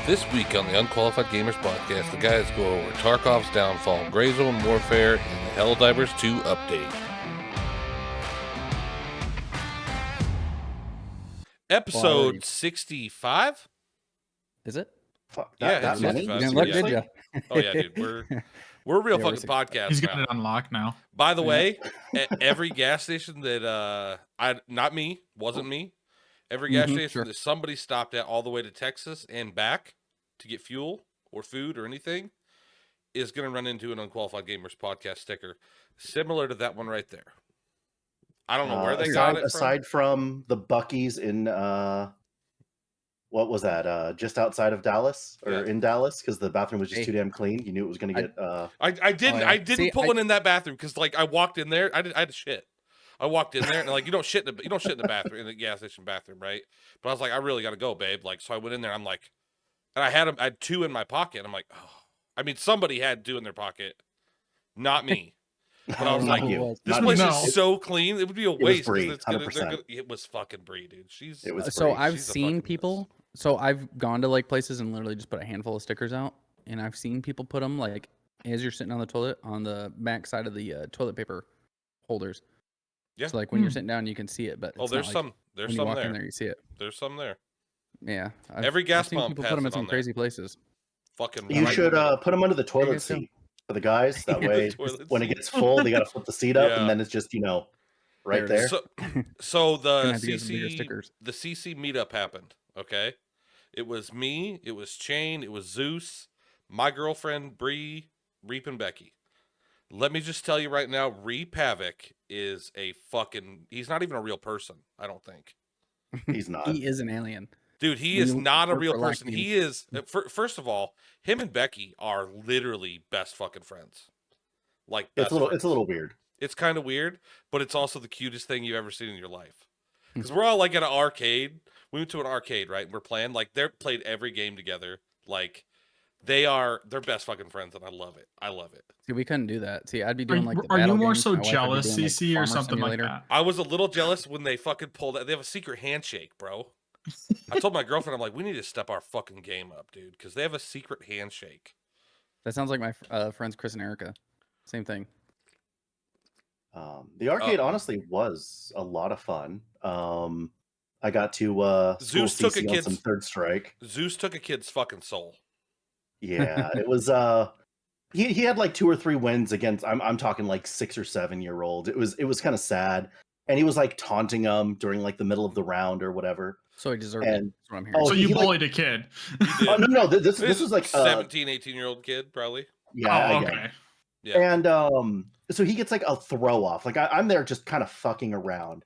This week on the Unqualified Gamers Podcast, the guys go over Tarkov's downfall, Gray Zone Warfare, and the Helldivers 2 update. Episode 65? Is it? Fuck, Yeah, that many? You didn't look, did you? Oh yeah, dude. We're a real fucking podcast. He's got now. it unlocked now. By the way, at every gas station that wasn't me. Every gas station that somebody stopped at all the way to Texas and back to get fuel or food or anything is going to run into an Unqualified Gamers Podcast sticker similar to that one right there. I don't know where they got it from. Aside from the Buc-ee's in what was that? Just outside of Dallas or in Dallas, because the bathroom was just too damn clean. You knew it was going to get. I didn't put one in that bathroom because like I walked in there, I had to shit. I walked in there and like you don't shit in the bathroom, in the gas station bathroom, right? But I was like, I really got to go, babe. Like, so I went in there. I'm like, and I had two in my pocket. I'm like, oh, I mean, somebody had two in their pocket, not me. But I was like, this place is so clean. It would be a waste. It was fucking Bree, dude. I've seen people. So I've gone to like places and literally just put a handful of stickers out, and I've seen people put them like as you're sitting on the toilet on the back side of the toilet paper holders. Yeah. So like when you're sitting down, you can see it, but there's some there. In there, you see it. There's some there. Yeah. Every gas pump people put them in some crazy places. Fucking. You should put them under the toilet seat for the guys. That way, when it gets full, they got to flip the seat up, and then it's just right there. So the CC meetup happened. Okay, it was me, it was Chain, it was Zeus, my girlfriend Bree, Reap, and Becky. Let me just tell you right now, Reap Havoc is he's not even a real person, I don't think. He's not. He is an alien. Dude, he is not a real person. He is, first of all, him and Becky are literally best fucking friends. Like, it's a little weird. It's kind of weird, but it's also the cutest thing you've ever seen in your life. Because we're all like at an arcade. We went to an arcade, right? And we're playing, like, they're played every game together. Like, they're best fucking friends, and I love it. See, we couldn't do that. See, I'd be doing like the Are battle you more games. so jealous, CC, or something simulator. like that? I was a little jealous when they fucking pulled out. They have a secret handshake, bro. I told my girlfriend, I'm like, we need to step our fucking game up, dude, because they have a secret handshake. That sounds like my friends Chris and Erica. Same thing. The arcade honestly was a lot of fun. I got to Zeus took some Third Strike. Zeus took a kid's fucking soul. Yeah, it was. He had like 2 or 3 wins against. I'm talking like 6 or 7-year-old. It was kind of sad, and he was like taunting them during like the middle of the round or whatever. So he deserved it. That's what I'm hearing. So you bullied a kid. Oh no! This was like 17, 18-year-old kid probably. Yeah. Okay. Yeah. And so he gets like a throw off. Like I'm there just kind of fucking around,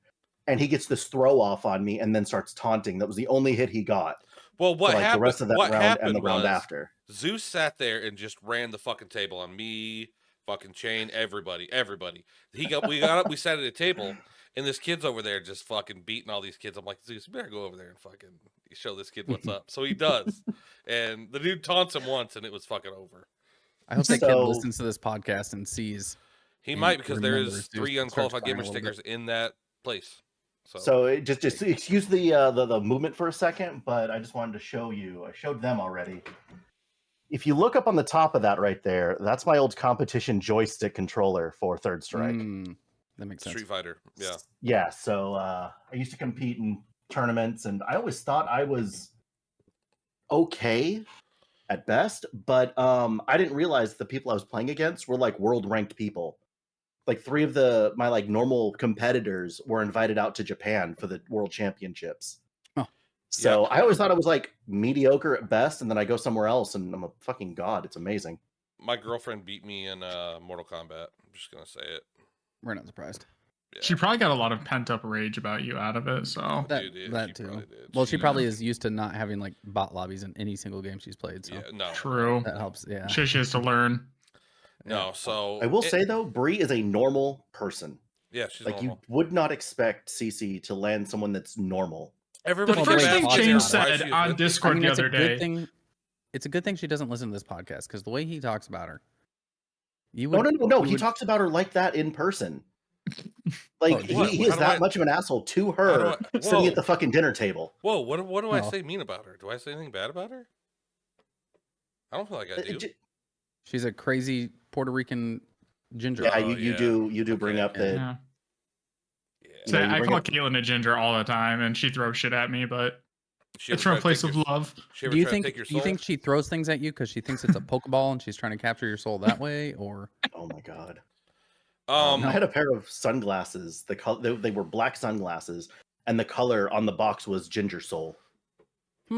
and he gets this throw off on me, and then starts taunting. That was the only hit he got. Well, what happened? The rest of that round and the round after. Zeus sat there and just ran the fucking table on me, fucking Chain, everybody. We got up, we sat at a table, and this kid's over there just fucking beating all these kids. I'm like, Zeus, you better go over there and fucking show this kid what's up. So he does, and the dude taunts him once, and it was fucking over. I hope that kid listens to this podcast and sees. He might, because there is 3 Unqualified Gamer stickers in that place. So just excuse the movement for a second, but I just wanted to show you. I showed them already. If you look up on the top of that right there, that's my old competition joystick controller for Third Strike. That makes sense. Street Fighter, yeah. Yeah, so I used to compete in tournaments, and I always thought I was okay at best, but I didn't realize the people I was playing against were like world-ranked people. Like 3 of my like normal competitors were invited out to Japan for the World Championships. Oh. So I always thought I was like mediocre at best, and then I go somewhere else and I'm a fucking god. It's amazing. My girlfriend beat me in Mortal Kombat. I'm just gonna say it. We're not surprised. Yeah. She probably got a lot of pent up rage about you out of it. So that too. Well, she probably is used to not having like bot lobbies in any single game she's played. So. Yeah, no, true. That helps. Yeah, she has to learn. No, so I will say though, Bree is a normal person. Yeah, she's like normal. You would not expect CC to land someone that's normal. Everybody. The first thing Chain said on Discord the other day. It's a good thing she doesn't listen to this podcast, because the way he talks about her, no. He talks about her like that in person. Like he is that much of an asshole to her sitting at the fucking dinner table. Whoa, what do I say mean about her? Do I say anything bad about her? I don't feel like I do. She's a crazy Puerto Rican ginger. Yeah, Oh, you do bring Okay. up the. Yeah. Yeah. You So know, you I bring call up- Caitlyn a ginger all the time, and she throws shit at me, but She it's ever from a try to place take of your- love. She ever Do you try to think take your you soul? think she throws things at you because she thinks it's a Pokeball and she's trying to capture your soul that way, or Oh my god. Um, I had a pair of sunglasses. They were black sunglasses, and the color on the box was ginger soul.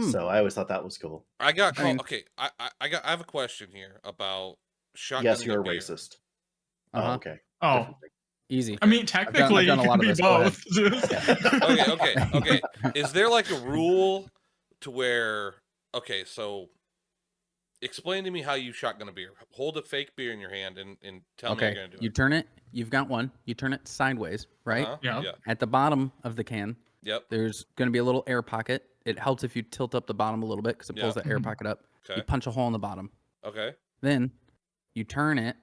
So I always thought that was cool. I got I mean- okay. I have a question here about shotgunning Yes, you're a beer. racist. Uh-huh. Oh, okay. Oh, Different thing. easy. I mean, I've technically, done a you lot can of be this. Go ahead. both. Okay. Is there like a rule to where? Okay, so explain to me how you shotgun a beer. Hold a fake beer in your hand and tell me Okay, you're gonna do you it. turn it. You've got one. You turn it sideways, right? Uh-huh. Yeah. Yeah. At the bottom of the can, Yep. there's going to be a little air pocket. It helps if you tilt up the bottom a little bit because it pulls Yeah. that air Mhm. pocket up. You Okay. punch a hole in the bottom. Okay. Then you turn it.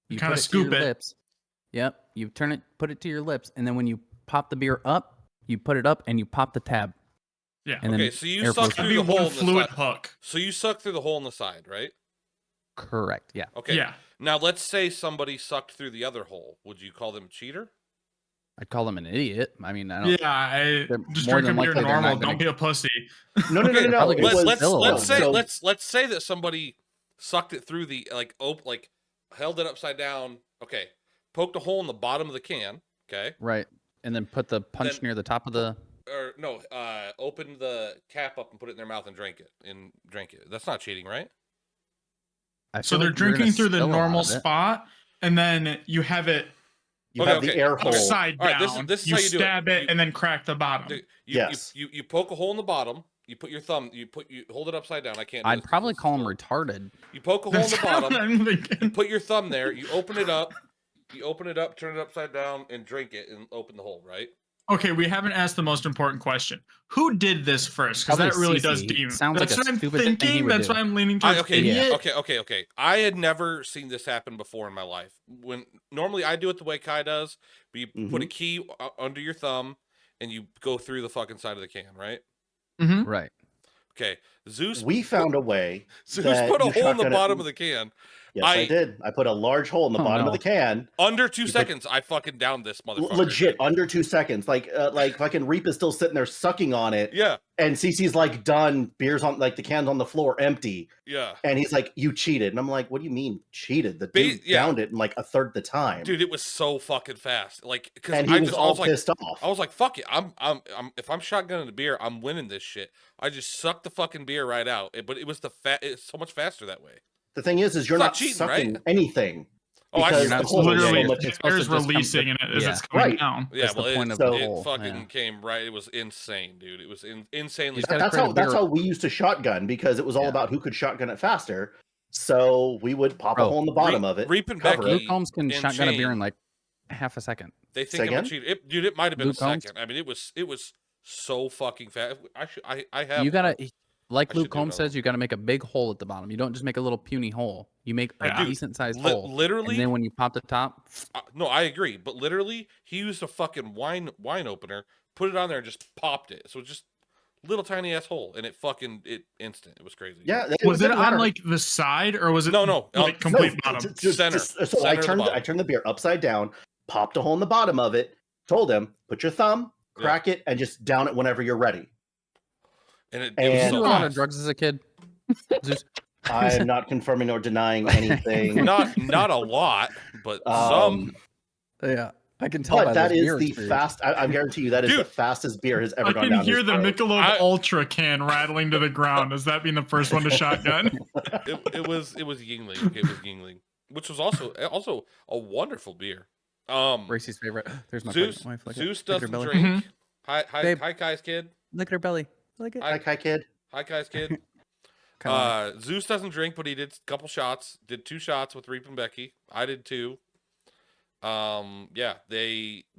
You Kinda put it to your scoop it. lips. Yep. You turn it, put it to your lips, and then when you pop the beer up, you put it up and you pop the tab. Yeah. And Okay. then So you air suck flows It'd through be the hole one in the fluid side. hook. So you suck through the hole in the side, right? Correct. Yeah. Okay. Yeah. Now let's say somebody sucked through the other hole. Would you call them a cheater? I'd call him an idiot. I mean, I don't. Yeah, They're just more drink a than beer likely they're normal. not gonna- Don't be a pussy. No. probably It gonna was let's spill a let's say little bit. let's say that somebody sucked it through the like held it upside down. Okay, poked a hole in the bottom of the can. Okay, Right. And then put the punch Then- near the top of the. or no, opened the cap up and put it in their mouth and drank it. That's not cheating, right? I So feel they're like you're gonna drinking through the spill a lot normal of it. spot, and then you have it You Okay, have the air hole. upside All right, down. this is you how you do it. stab it You- and then crack the bottom. Dude, Yes. You poke a hole in the bottom. You put your thumb. You hold it upside down. I can't. Do I'd this 'cause probably this is call him little. retarded. You poke a hole in That's the what bottom. I'm thinking. You put your thumb there. You open it up. You open it up, turn it upside down, and drink it, and open the hole. Right? Okay, we haven't asked the most important question. Who did this first? Because Probably that really does CC. deem. Sounds like That's a what I'm stupid thing he thinking. would That's do. why I'm leaning towards Okay, idiot. okay. I had never seen this happen before in my life. When normally I do it the way Kai does, but you put a key under your thumb and you go through the fucking side of the can, right? Mhm. Right. Okay, Zeus. We found a way. Zeus that put a you hole in the shotgun it- bottom of the can. Yes, I did. I put a large hole in the Oh, bottom no. of the can. Under 2 put- seconds, I fucking downed this motherfucker. Legit, under 2 seconds. Like fucking Reap is still sitting there sucking on it, Yeah, and Cece's like done. Beer's on, like the can's on the floor, empty, yeah. and he's like, "You cheated," and I'm like, "What do you mean cheated? The Ba- dude yeah. downed it in like a third the time, Dude, it was so fucking fast. Like, because and he I was just, all I was like, pissed off." I was like, fuck it. I'm if I'm shotgunning the beer, I'm winning this shit. I just sucked the fucking beer right out. But it was it's so much faster that way. The thing is you're It's not not cheating, sucking right? anything. Oh, I Because You're not the hole is Literally, so much- it's supposed to air's just come- releasing and as yeah. it's coming Right. down. Yeah, That's the well, point it, of the it hole, fucking yeah. came right. It was insane, dude. It was insanely. You just gotta That's create how a that's bigger- how we used to shotgun, because it was all Yeah. about who could shotgun it faster. So we would pop a Bro, hole in the bottom of it. Reap and cover Becky it. Luke Holmes can and shotgun a beer Shane, in like half a second. They Say think I'm a again? cheater. Dude, it might have been Luke a Holmes? second. I mean, it was so fucking fast. I have. You gotta, like I should Luke do Holmes another says, you gotta make a big hole at the bottom. You don't just make a little puny hole. You make a Yeah. decent sized hole. literally. And then when you pop the top, No, I agree. But literally, he used a fucking wine opener, put it on there, and just popped it. So just little tiny ass hole, and it instant. It was crazy. Yeah, Was it didn't on matter. like the side or was it No, no, like no, complete No, bottom? Center. so Center I of the turned bottom. the beer upside down, popped a hole in the bottom of it, told him, put your thumb, crack it, and just down it whenever you're ready. And it did was you And- do so a lot of fast. drugs as a kid? Just- I'm not confirming or denying anything. Not a lot, but Um, some. yeah, I can tell by But that this is beer the experience. fast. I guarantee you that is the Dude. fastest beer has ever I gone can down. hear his the throat. Michelob Ultra can rattling to the ground. As that being the first one to shotgun? It was Yingling. It was Yingling, which was also a wonderful beer. Racey's favorite. There's my Zeus pregnant wife. Look at- Zeus look at her doesn't belly. drink. Mhm. Hi Babe. Kai's kid. Look at her belly. Look at. Hi, kid. Hi Kai's kid. Kinda like- Zeus doesn't drink, but he did a couple shots. Did 2 shots with Reap and Becky. I did 2. Yeah,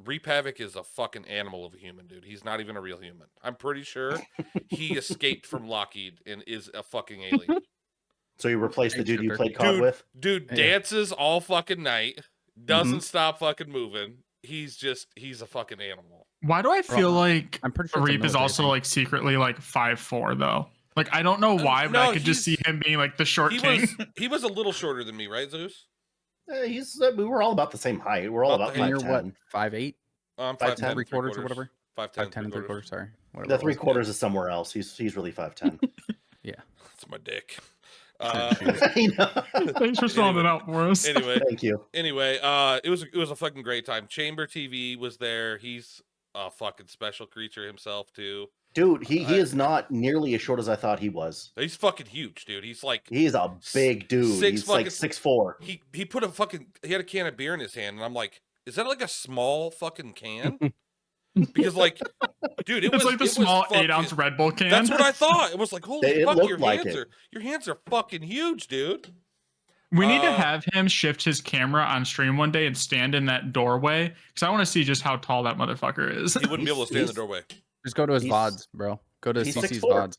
Reap Havoc is a fucking animal of a human, dude. He's not even a real human. I'm pretty sure he escaped from Lockheed and is a fucking alien. So you replaced the dude you played COD Dude. with. Dude Yeah. dances all fucking night. Doesn't stop fucking moving. He's a fucking animal. Why do I feel like I'm pretty sure it's a Reap is military also thing. like secretly like 5'4" though? Like, I don't know why, but no, I could just see him being like the short king. He was a little shorter than me, right, Zeus? We were all about the same height. We're all about And you're 5'10". what, 5'8"? I'm 5'10", 3/4 or whatever. 5'10", 5'10" and 3/4. Sorry, whatever. The 3/4 is somewhere else. He's really 5'10". Yeah. That's my dick. I know. Thanks for spelling it out for us. Anyway, Thank you. Anyway, it was a fucking great time. Chamber TV was there. He's a fucking special creature himself too. Dude, he is not nearly as short as I thought he was. He's fucking huge, dude. He's like He's a big dude. He's like 6'4". He put he had a can of beer in his hand, and I'm like, is that like a small fucking can? Because like, dude, It's like the small 8-ounce Red Bull can. That's what I thought. It was like, holy fuck, your hands are fucking huge, dude. We need to have him shift his camera on stream one day and stand in that doorway because I want to see just how tall that motherfucker is. He wouldn't be able to stand in the doorway. Just go to his VODs, bro. Go to CC's 6'4". VODs.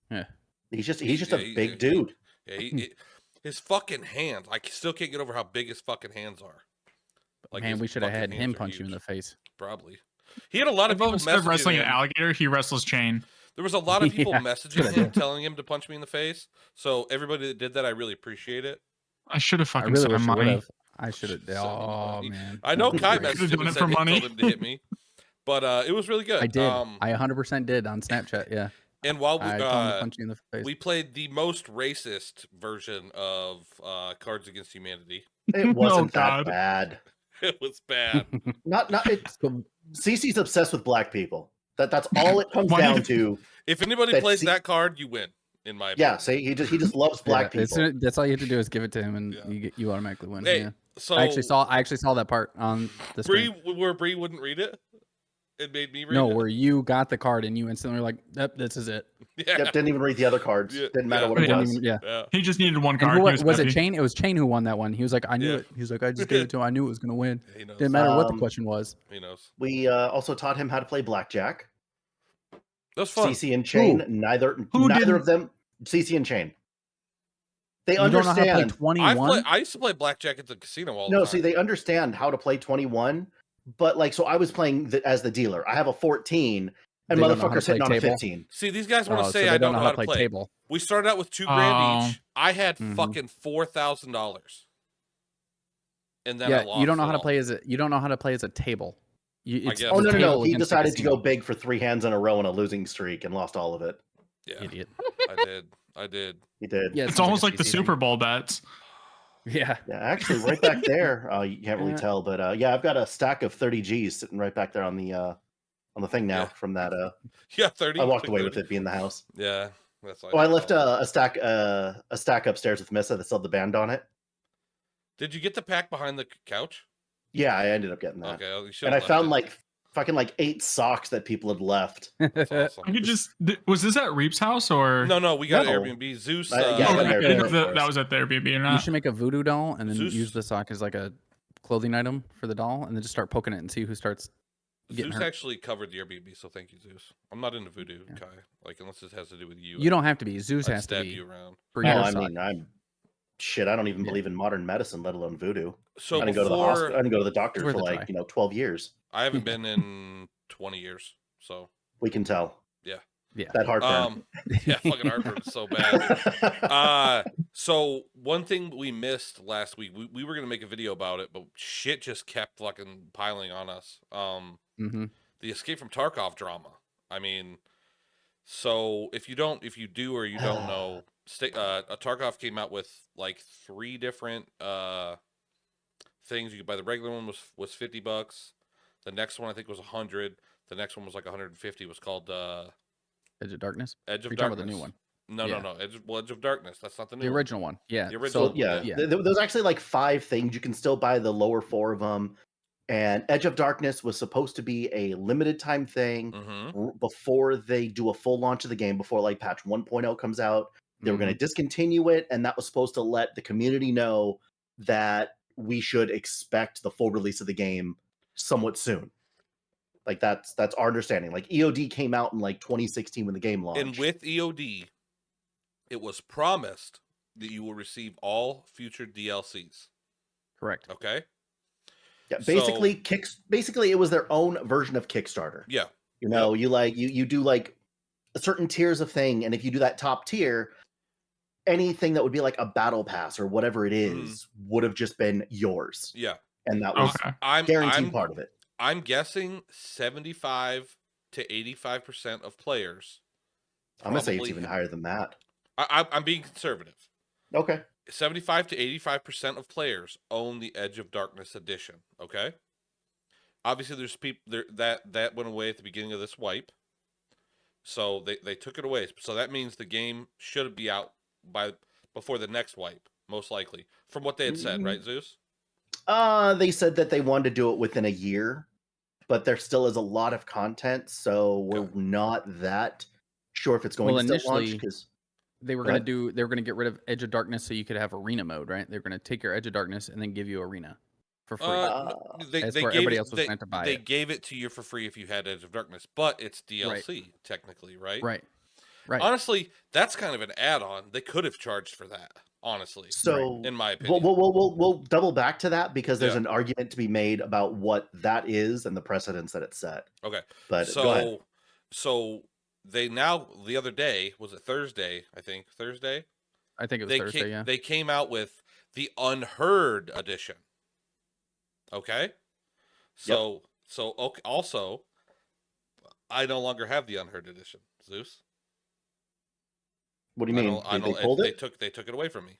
Yeah. He's just a big dude. Yeah, his fucking hands. I still can't get over how big his fucking hands are. Like, man, we should have had him punch you in the face. Probably. He had a lot of people instead of wrestling an alligator, he wrestles chain. There was a lot of people messaging him, telling him to punch me in the face. So everybody that did that, I really appreciate it. I should have fucking said money. I should have. Oh man. I know Kai messaged him and said he told him to hit me, but it was really good. I did. I 100% did on Snapchat. Yeah. And while I told him to punch you in the face. we played the most racist version of Cards Against Humanity. It wasn't that bad. It was bad. Not it's CC's obsessed with black people. That's all it comes down to. If anybody plays that card, you win. In my opinion. Yeah, see, he just loves black people. That's all you have to do is give it to him, and you automatically win. Hey, yeah. So I actually saw that part on the stream. Where Bree wouldn't read it. It made me read it. No, where you got the card and you instantly were like, "Yep, this is it." Yeah. Yep, didn't even read the other cards. Didn't matter what it was. Yeah. He just needed one card. And was it Chain? It was Chain who won that one. He was like, "I knew it." He was like, "I just gave it to him. I knew it was gonna win." Didn't matter what the question was. He knows. We also taught him how to play blackjack. That was fun. CC and Chain. Neither of them. CC and Chain. They understand. Don't know how to play 21? I used to play blackjack at the casino all the No, time. see, they understand how to play 21, but like, so I was playing as the dealer. I have a 14, and motherfucker's hitting on a 15. See, these guys want to say I don't know how to play table. We started out with $2,000 each. I had fucking $4,000, and then I lost. You don't know how to play as a. You don't know how to play as a table. Oh no! He decided to go big for 3 hands in a row in a losing streak and lost all of it. Yeah, idiot. I did. He did. Yeah, it's almost like the Super Bowl bets. Yeah. Yeah, actually, right back there. You can't really tell, but yeah, I've got a stack of 30 G's sitting right back there on the thing now from that. Yeah, 30. I walked away with it being the house. Yeah, that's. I left a stack upstairs with Missa that still had the band on it. Did you get the pack behind the couch? Yeah, I ended up getting that. Okay, and I found fucking 8 socks that people had left. That's awesome. I could just. Was this at Reap's house or? No, we got Airbnb. Zeus. That was at the Airbnb or not. You should make a voodoo doll and then use the sock as like a clothing item for the doll, and then just start poking it and see who starts. Zeus actually covered the Airbnb, so thank you, Zeus. I'm not into voodoo, Kai. Like unless it has to do with you. You don't have to be. Zeus has to be. You around. I mean, I don't even believe in modern medicine, let alone voodoo. So I didn't go to the hospital. I didn't go to the doctor for 12 years. I haven't been in 20 years, so we can tell. Yeah, that heartburn. Yeah, fucking heartburn is so bad. So one thing we missed last week, we were gonna make a video about it, but shit just kept fucking piling on us. The Escape from Tarkov drama. I mean, so if you do or you don't know, Tarkov came out with like 3 different things. You could buy. The regular one was $50. The next one I think was 100. The next one was like 150. It was called Edge of Darkness. Edge of You're Darkness. Talking about the new one. No. Edge of Darkness. That's not the new. The original one. Yeah. The original. So, there's actually like 5 things. You can still buy the lower 4 of them. And Edge of Darkness was supposed to be a limited time thing before they do a full launch of the game. Before like patch 1.0 comes out, they were going to discontinue it, and that was supposed to let the community know that we should expect the full release of the game somewhat soon. Like that's our understanding. Like EOD came out in like 2016 when the game launched. And with EOD, it was promised that you will receive all future DLCs. Correct. Okay. Yeah, basically it was their own version of Kickstarter. Yeah. You know, you do like certain tiers of thing, and if you do that top tier, anything that would be like a battle pass or whatever it is would have just been yours. Yeah. And that was guaranteed part of it. I'm guessing 75 to 85% of players. I'm gonna say it's even higher than that. I'm being conservative. Okay. 75 to 85% of players own the Edge of Darkness edition. Okay. Obviously, there's people there that went away at the beginning of this wipe, so they took it away. So that means the game should be out before the next wipe, most likely, from what they had said, right, Zeus? They said that they wanted to do it within a year, but there still is a lot of content, so we're not that sure if it's going to still launch. Because they were going to get rid of Edge of Darkness so you could have arena mode, right? They're going to take your Edge of Darkness and then give you arena for free. Everybody else was meant to buy it. They gave it to you for free if you had Edge of Darkness, but it's DLC technically, right? Right. Honestly, that's kind of an add-on. They could have charged for that. Honestly, so in my opinion, we'll double back to that because there's an argument to be made about what that is and the precedence that it set. Okay, but go ahead. So they now the other day, was it Thursday? I think it was Thursday. Yeah, they came out with the Unheard edition. Okay, so okay. Also, I no longer have the Unheard edition, Zeus. What do you mean? They pulled it? They took it away from me.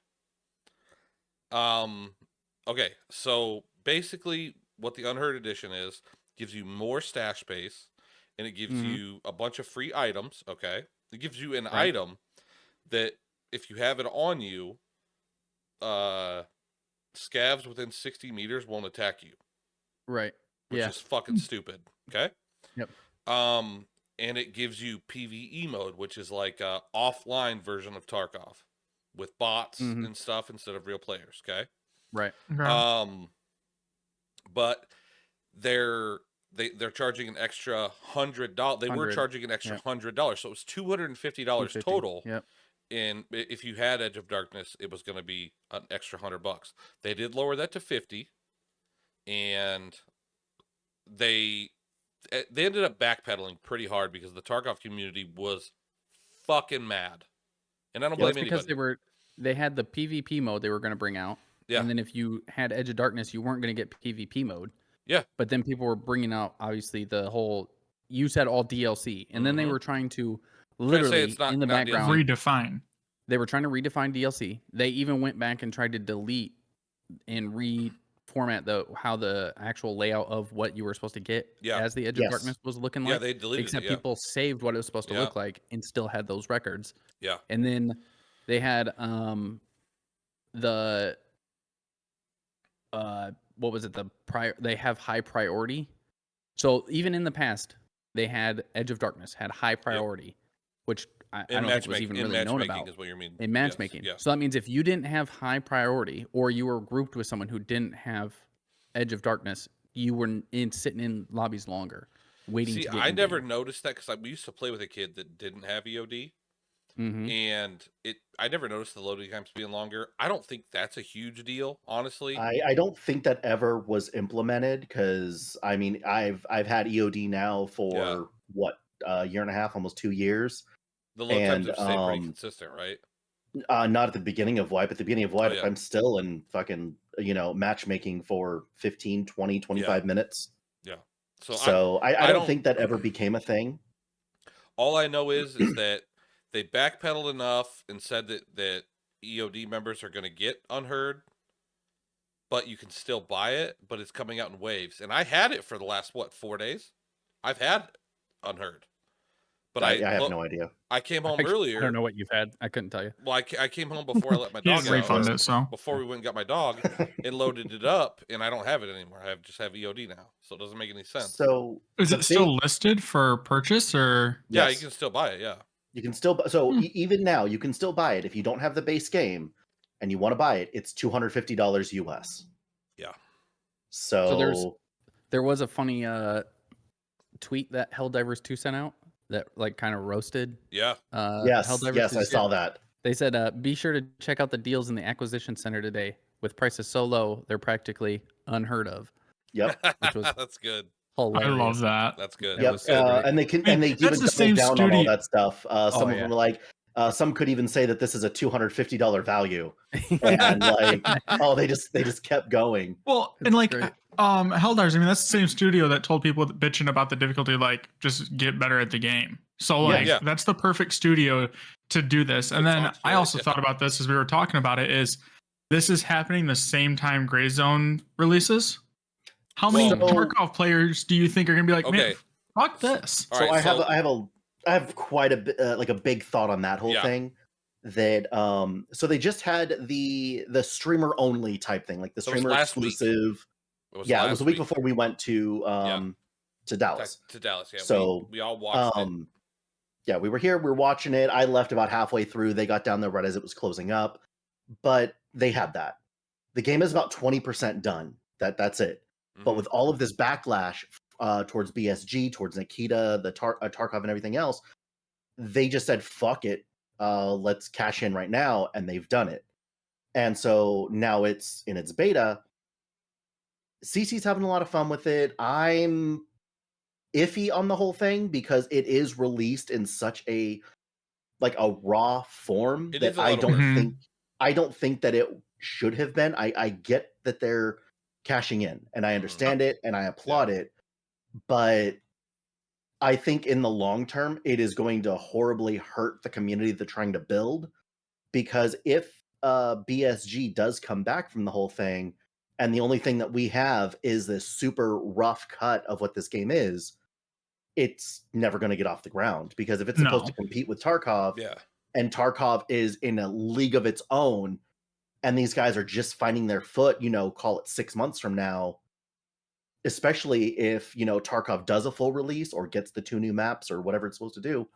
Okay, so basically what the Unheard edition is, gives you more stash space, and it gives you a bunch of free items, okay? It gives you an item that if you have it on you, scavs within 60 meters won't attack you. Right. Which is fucking stupid, okay? Yep. And it gives you PvE mode, which is like a offline version of Tarkov with bots and stuff instead of real players. Okay. Right. But they're charging an extra $100. They were charging an extra $100, so it was $250 total. Yep. And if you had Edge of Darkness, it was going to be an extra $100. They did lower that to 50, and they ended up backpedaling pretty hard because the Tarkov community was fucking mad, and I don't blame anybody. Because they had the PvP mode they were going to bring out, and then if you had Edge of Darkness, you weren't going to get PvP mode. Yeah, but then people were bringing out obviously the whole you said all DLC, and then they were trying to literally in the background redefine. They were trying to redefine DLC. They even went back and tried to delete and reformat how the actual layout of what you were supposed to get as the Edge of Darkness was looking like. Yeah, they deleted except it, people saved what it was supposed to look like and still had those records. Yeah. And then they had what was it? They have high priority. So even in the past, they had Edge of Darkness had high priority, which I don't think was even really known about. Is what you mean. In matchmaking. Yes. So that means if you didn't have high priority or you were grouped with someone who didn't have Edge of Darkness, you were sitting in lobbies longer, waiting to get I never noticed that because we used to play with a kid that didn't have EOD. And I never noticed the loading times being longer. I don't think that's a huge deal, honestly. I don't think that ever was implemented because I mean I've had EOD now for a year and a half, almost 2 years. The load times have stayed pretty consistent, right? Not at the beginning of wipe. At the beginning of wipe, I'm still in fucking matchmaking for 15, 20, 25 minutes. Yeah. So I don't think that ever became a thing. All I know is that they backpedaled enough and said that EOD members are going to get Unheard, but you can still buy it, but it's coming out in waves. And I had it for the last, 4 days? I've had Unheard. But I have no idea. I came home earlier. I don't know what you've had. I couldn't tell you. Well, I came home before I let my dog out. Before we went and got my dog and loaded it up, and I don't have it anymore. I just have EOD now, so it doesn't make any sense. So is it still listed for purchase or? Yeah, you can still buy it. Yeah. You can still even now you can still buy it if you don't have the base game and you want to buy it. It's $250 US. Yeah. So there was a funny tweet that Helldivers 2 sent out that like kind of roasted. Yeah. Yes, I saw that. They said, "Be sure to check out the deals in the acquisition center today. With prices so low, they're practically unheard of." Yep. Which was that's good. I love that. That's good. Yep, That's good. and they can, and they That's even the double same down on all studio- that stuff. Some of yeah. them were like, some could even say that this is a $250 value, and like, oh, they just kept going. Well, It's and like great. Helldivers, I mean, that's the same studio that told people bitching about the difficulty, like, just get better at the game. So like Yeah. that's the perfect studio to do this. And To then talk I shit, also yeah. thought about this as we were talking about it, is this is happening the same time Gray Zone releases. How many So- Tarkov players do you think are gonna be like, Okay. man, fuck this? All So right, I have quite a bit, like a big thought on that whole Yeah. thing. That so they just had the streamer only type thing, like the That was streamer last week. exclusive. It was Yeah, it last was a week before we went to Dallas. to Dallas. Yeah. So, we all watched it. Yeah, we were here, we were watching it. I left about halfway through. They got down there right as it was closing up, but they had that. The game is about 20% done. That's it. But Mhm. with all of this backlash towards BSG, towards Nikita, the Tarkov, and everything else, they just said, "Fuck it, let's cash in right now," and they've done it. And so now it's in its beta. CC's having a lot of fun with it. I'm iffy on the whole thing because it is released in such a raw form It is that a I little don't bit. think I don't think that it should have been. I get that they're cashing in, and I understand it, and I applaud it, but I think in the long term, it is going to horribly hurt the community they're trying to build, because if BSG does come back from the whole thing, and the only thing that we have is this super rough cut of what this game is, it's never going to get off the ground. Because if it's supposed to compete with Tarkov, Yeah. and Tarkov is in a league of its own, and these guys are just finding their foot, call it 6 months from now, especially if, Tarkov does a full release or gets the 2 new maps or whatever it's supposed to do,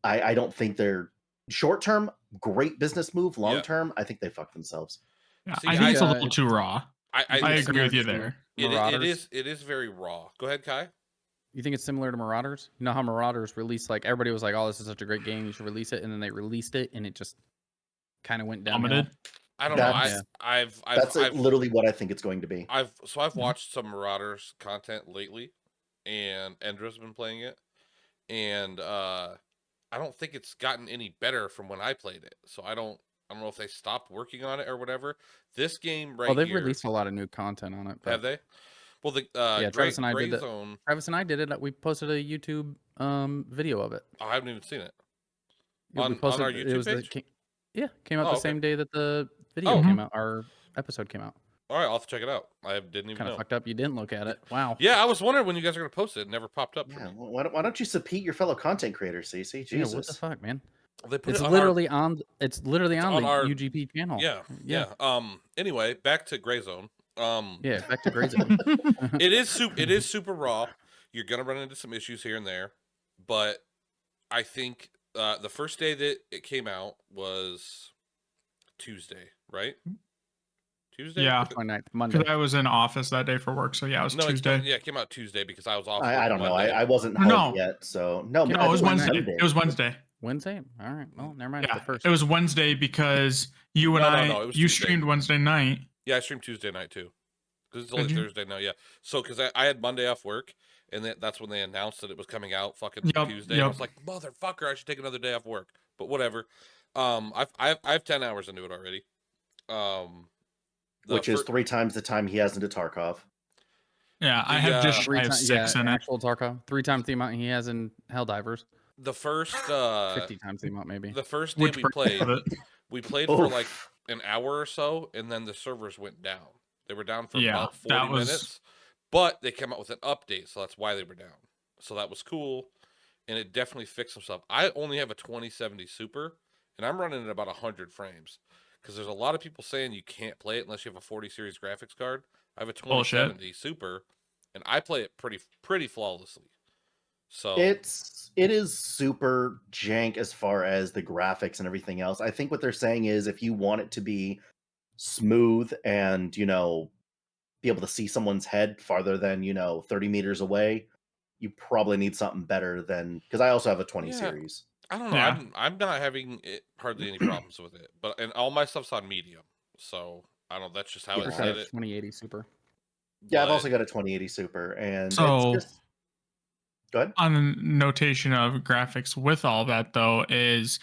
I don't think they're short term, great business move. Long term, I think they fucked themselves. Yeah, See, I think it's a little too raw. I I agree with you there. It is very raw. Go ahead, Kai. You think it's similar to Marauders? You know how Marauders released, like, everybody was like, "Oh, this is such a great game, you should release it," and then they released it, and it just kind of went downhill. Plummeted. I don't That's- know. I've That's literally what I think it's going to be. I've watched some Marauders content lately, and Endra's been playing it, and I don't think it's gotten any better from when I played it. So I don't know if they stopped working on it or whatever. This game right Well, they've here, released a lot of new content on it. But have they? Well, the yeah, Travis and I Gray did it. Zone. Travis and I did it. We posted a YouTube video of it. I haven't even seen it. Yeah, we On posted, our it YouTube was page? came out Oh, the okay. same day that the video Oh. came out. Our episode came out. All right, I'll have to check it out. I didn't even Kind know. of fucked up. You didn't look at it. Wow. Yeah, I was wondering when you guys are gonna post it. It never popped up for Yeah, me. well, why don't you support your fellow content creators, CC? Yeah, Jesus. what the fuck, man? They put It's it on literally on. It's literally It's on on the our- UGP channel. Yeah. Anyway, back to Gray Zone. Yeah. Back to Gray Zone. It is super raw. You're gonna run into some issues here and there, but I think the first day that it came out was Tuesday, right? Tuesday. Yeah. 29th, Monday. Because I was in office that day for work, so yeah, it was Tuesday. It came out Tuesday because I was off. I work don't know. Monday. I wasn't home No. yet, so no. Yeah, I No, it was think Wednesday. Monday. It was Wednesday. Wednesday. All right. Well, never mind. Yeah, The first. it was Wednesday because you and No, it was you Tuesday. streamed Wednesday night. Yeah, I streamed Tuesday night too. Because it's only Did you? Thursday now. Yeah. So because I had Monday off work, and that's when they announced that it was coming out fucking Yep, Tuesday. And I yep. was like, motherfucker, I should take another day off work. But whatever. I've 10 hours into it already. Which is 3 times the time he has into Tarkov. Yeah, I have just Three shy of times, 6 in it. actual Tarkov. 3 times the amount he has in Helldivers. the first 50 times the amount, maybe. the first day Which we part played. of it? We played for Oof. like an hour or so, and then the servers went down. They were down for Yeah, about 40 that was- minutes, but they came out with an update, so that's why they were down. So that was cool, and it definitely fixed some stuff. I only have a 2070 Super, and I'm running at about 100 frames because there's a lot of people saying you can't play it unless you have a 40 series graphics card. I have a 2070 Super, and I play it pretty flawlessly. So It is super jank as far as the graphics and everything else. I think what they're saying is if you want it to be smooth and, be able to see someone's head farther than, 30 meters away, you probably need something better than, because I also have a 20 Yeah. series. I don't know. Yeah. I'm not having hardly any problems with it, and all my stuff's on medium. So I don't know. That's just how I it have said it. 2080 Super. Yeah, I've but- also got a 2080 Super, and So- it's just. Go ahead. On the notation of graphics with all that though is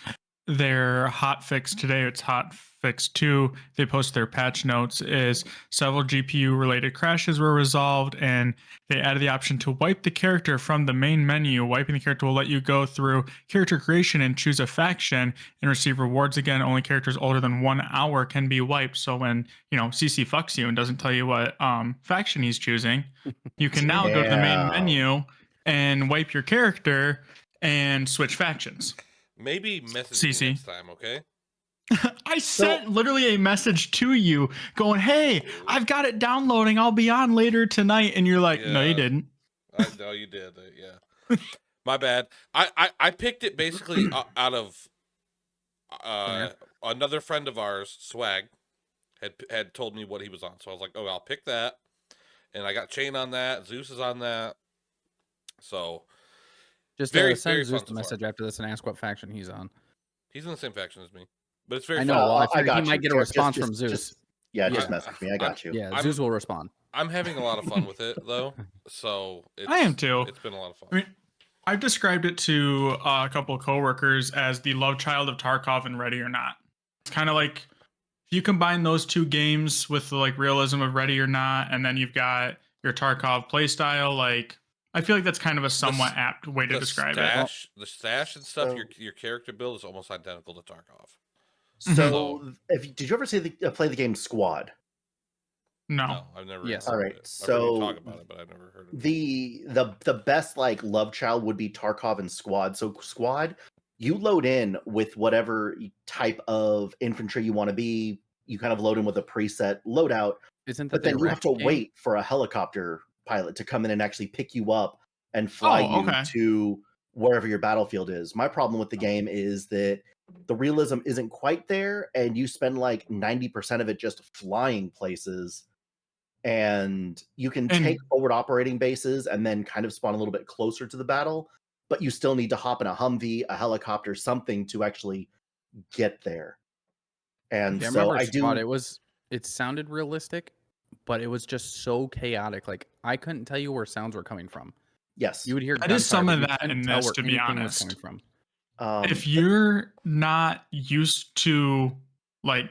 their hot fix today, it's hot fix 2, they post their patch notes, is several GPU related crashes were resolved, and they added the option to wipe the character from the main menu. Wiping the character will let you go through character creation and choose a faction and receive rewards again. Only characters older than 1 hour can be wiped. So when CC fucks you and doesn't tell you what faction he's choosing, you can now go to the main Damn. menu and wipe your character and switch factions. Maybe message CC. me next time, okay? I sent literally a message to you going, "Hey, I've got it downloading. I'll be on later tonight." And you're like, "No, you Yeah. didn't." I know you did. Yeah. My bad. I picked it basically out of another friend of ours, Swag, had told me what he was on. So I was like, oh, I'll pick that. And I got Chain on that. Zeus is on that. So Just very send fun Zeus so a far. message after this and ask what faction he's on. He's in the same faction as me. But it's very I know. fun. Well, I figured got he might you. get a Just- response just- from Zeus. just Yeah. message me. I got you. Yeah, Zeus will respond. I'm having a lot of fun with it though. So I am too. It's been a lot of fun. I mean, I've described it to a couple of coworkers as the love child of Tarkov and Ready or Not. It's kind of like if you combine those two games with the realism of Ready or Not, and then you've got your Tarkov playstyle, I feel like that's kind of a somewhat apt way to describe it. The stash and stuff, So- your character build is almost identical to Tarkov. So, did you ever play the game Squad? No. I've never. Yes. heard All of right, it. I've heard so you talk about it, but I've never heard of it. The best love child would be Tarkov and Squad. So Squad, you load in with whatever type of infantry you want to be. You kind of load in with a preset loadout, Isn't that but then the you have to Iraq game? wait for a helicopter pilot to come in and actually pick you up and fly Oh, you okay. to wherever your battlefield is. My problem with the game is that the realism isn't quite there, and you spend 90% of it just flying places. And you can take forward operating bases and then kind of spawn a little bit closer to the battle, but you still need to hop in a Humvee, a helicopter, something to actually get there. And Yeah, I so remember I Squad. do. It sounded realistic, but it was just so chaotic. I couldn't tell you where sounds were coming from. Yes, You would hear That is some gunfire, of but you that couldn't in tell this, where to be anything was honest. coming from. If you're not used to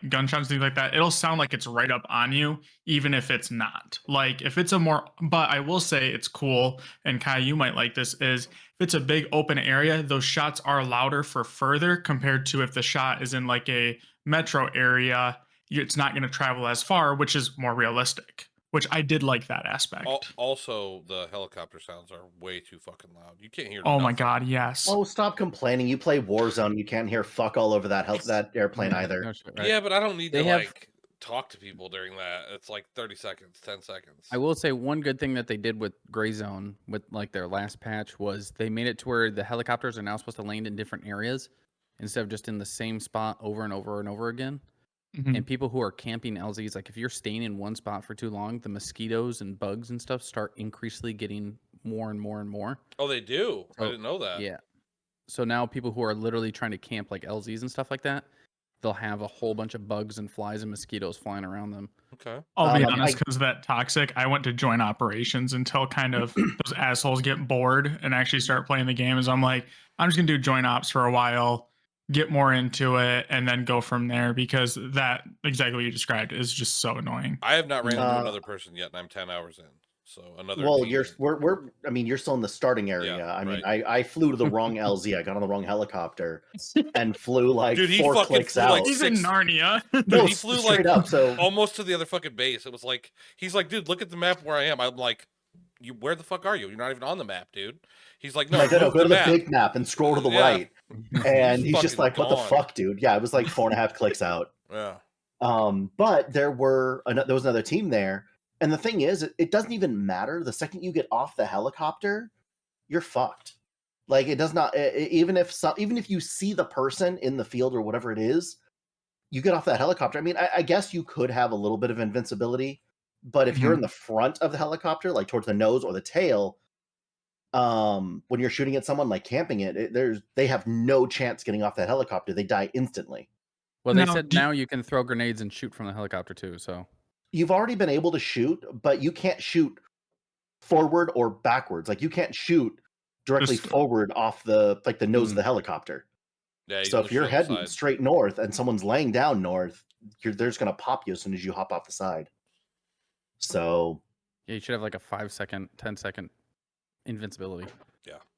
gunshots, things like that, it'll sound like it's right up on you, even if it's not. If it's but I will say it's cool, and Kai, you might like this, is if it's a big open area, those shots are louder for further compared to if the shot is in a metro area, it's not going to travel as far, which is more realistic, which I did like that aspect. Also, the helicopter sounds are way too fucking loud. You can't hear. Oh my nothing. god, yes. Oh, stop complaining! You play Warzone, you can't hear fuck all over that airplane either. No shit, right? Yeah, but I don't need They to have- talk to people during that. It's 30 seconds, 10 seconds. I will say one good thing that they did with Gray Zone with their last patch was they made it to where the helicopters are now supposed to land in different areas instead of just in the same spot over and over and over again. Mhm. And people who are camping LZs, if you're staying in one spot for too long, the mosquitoes and bugs and stuff start increasingly getting more and more and more. Oh, they do. I So, didn't know that. Yeah. So now people who are literally trying to camp LZs and stuff like that, they'll have a whole bunch of bugs and flies and mosquitoes flying around them. Okay. I'll be Um, honest, because of that toxic, I went to join operations until kind of those assholes get bored and actually start playing the game. As I'm like, I'm just gonna do joint ops for a while, get more into it, and then go from there, because that exactly what you described is just so annoying. I have not ran into Uh, another person yet, and I'm 10 hours in. So another. Well, team. you're still in the starting area. Yeah, I mean, right. I flew to the wrong LZ. I got on the wrong helicopter and flew Dude, he 4 fucking clicks flew, out. He's in Narnia. No, he flew straight up. So almost to the other fucking base. It was he's like, dude, look at the map where I am. I'm like, where the fuck are you? You're not even on the map, dude. He's like, no, I did move go to the map. big map and scroll to the Yeah. right, and he's just fucking like, "What the gone. fuck, dude?" Yeah, it was 4.5 clicks out. Yeah. But there was another team there, and the thing is, it doesn't even matter. The second you get off the helicopter, you're fucked. It does not. Even if you see the person in the field or whatever it is, you get off that helicopter. I mean, I guess you could have a little bit of invincibility, but if you're in the front of the helicopter, towards the nose or the tail, when you're shooting at someone camping they have no chance getting off that helicopter. They die instantly. Well, they Now, said now you can throw grenades and shoot from the helicopter too. So you've already been able to shoot, but you can't shoot forward or backwards. Like you can't shoot directly Just- forward off the nose of the helicopter. Yeah. So if you're heading straight north and someone's laying down north, they're just gonna pop you as soon as you hop off the side. So Yeah, you should have like a 5-second, 10-second invincibility.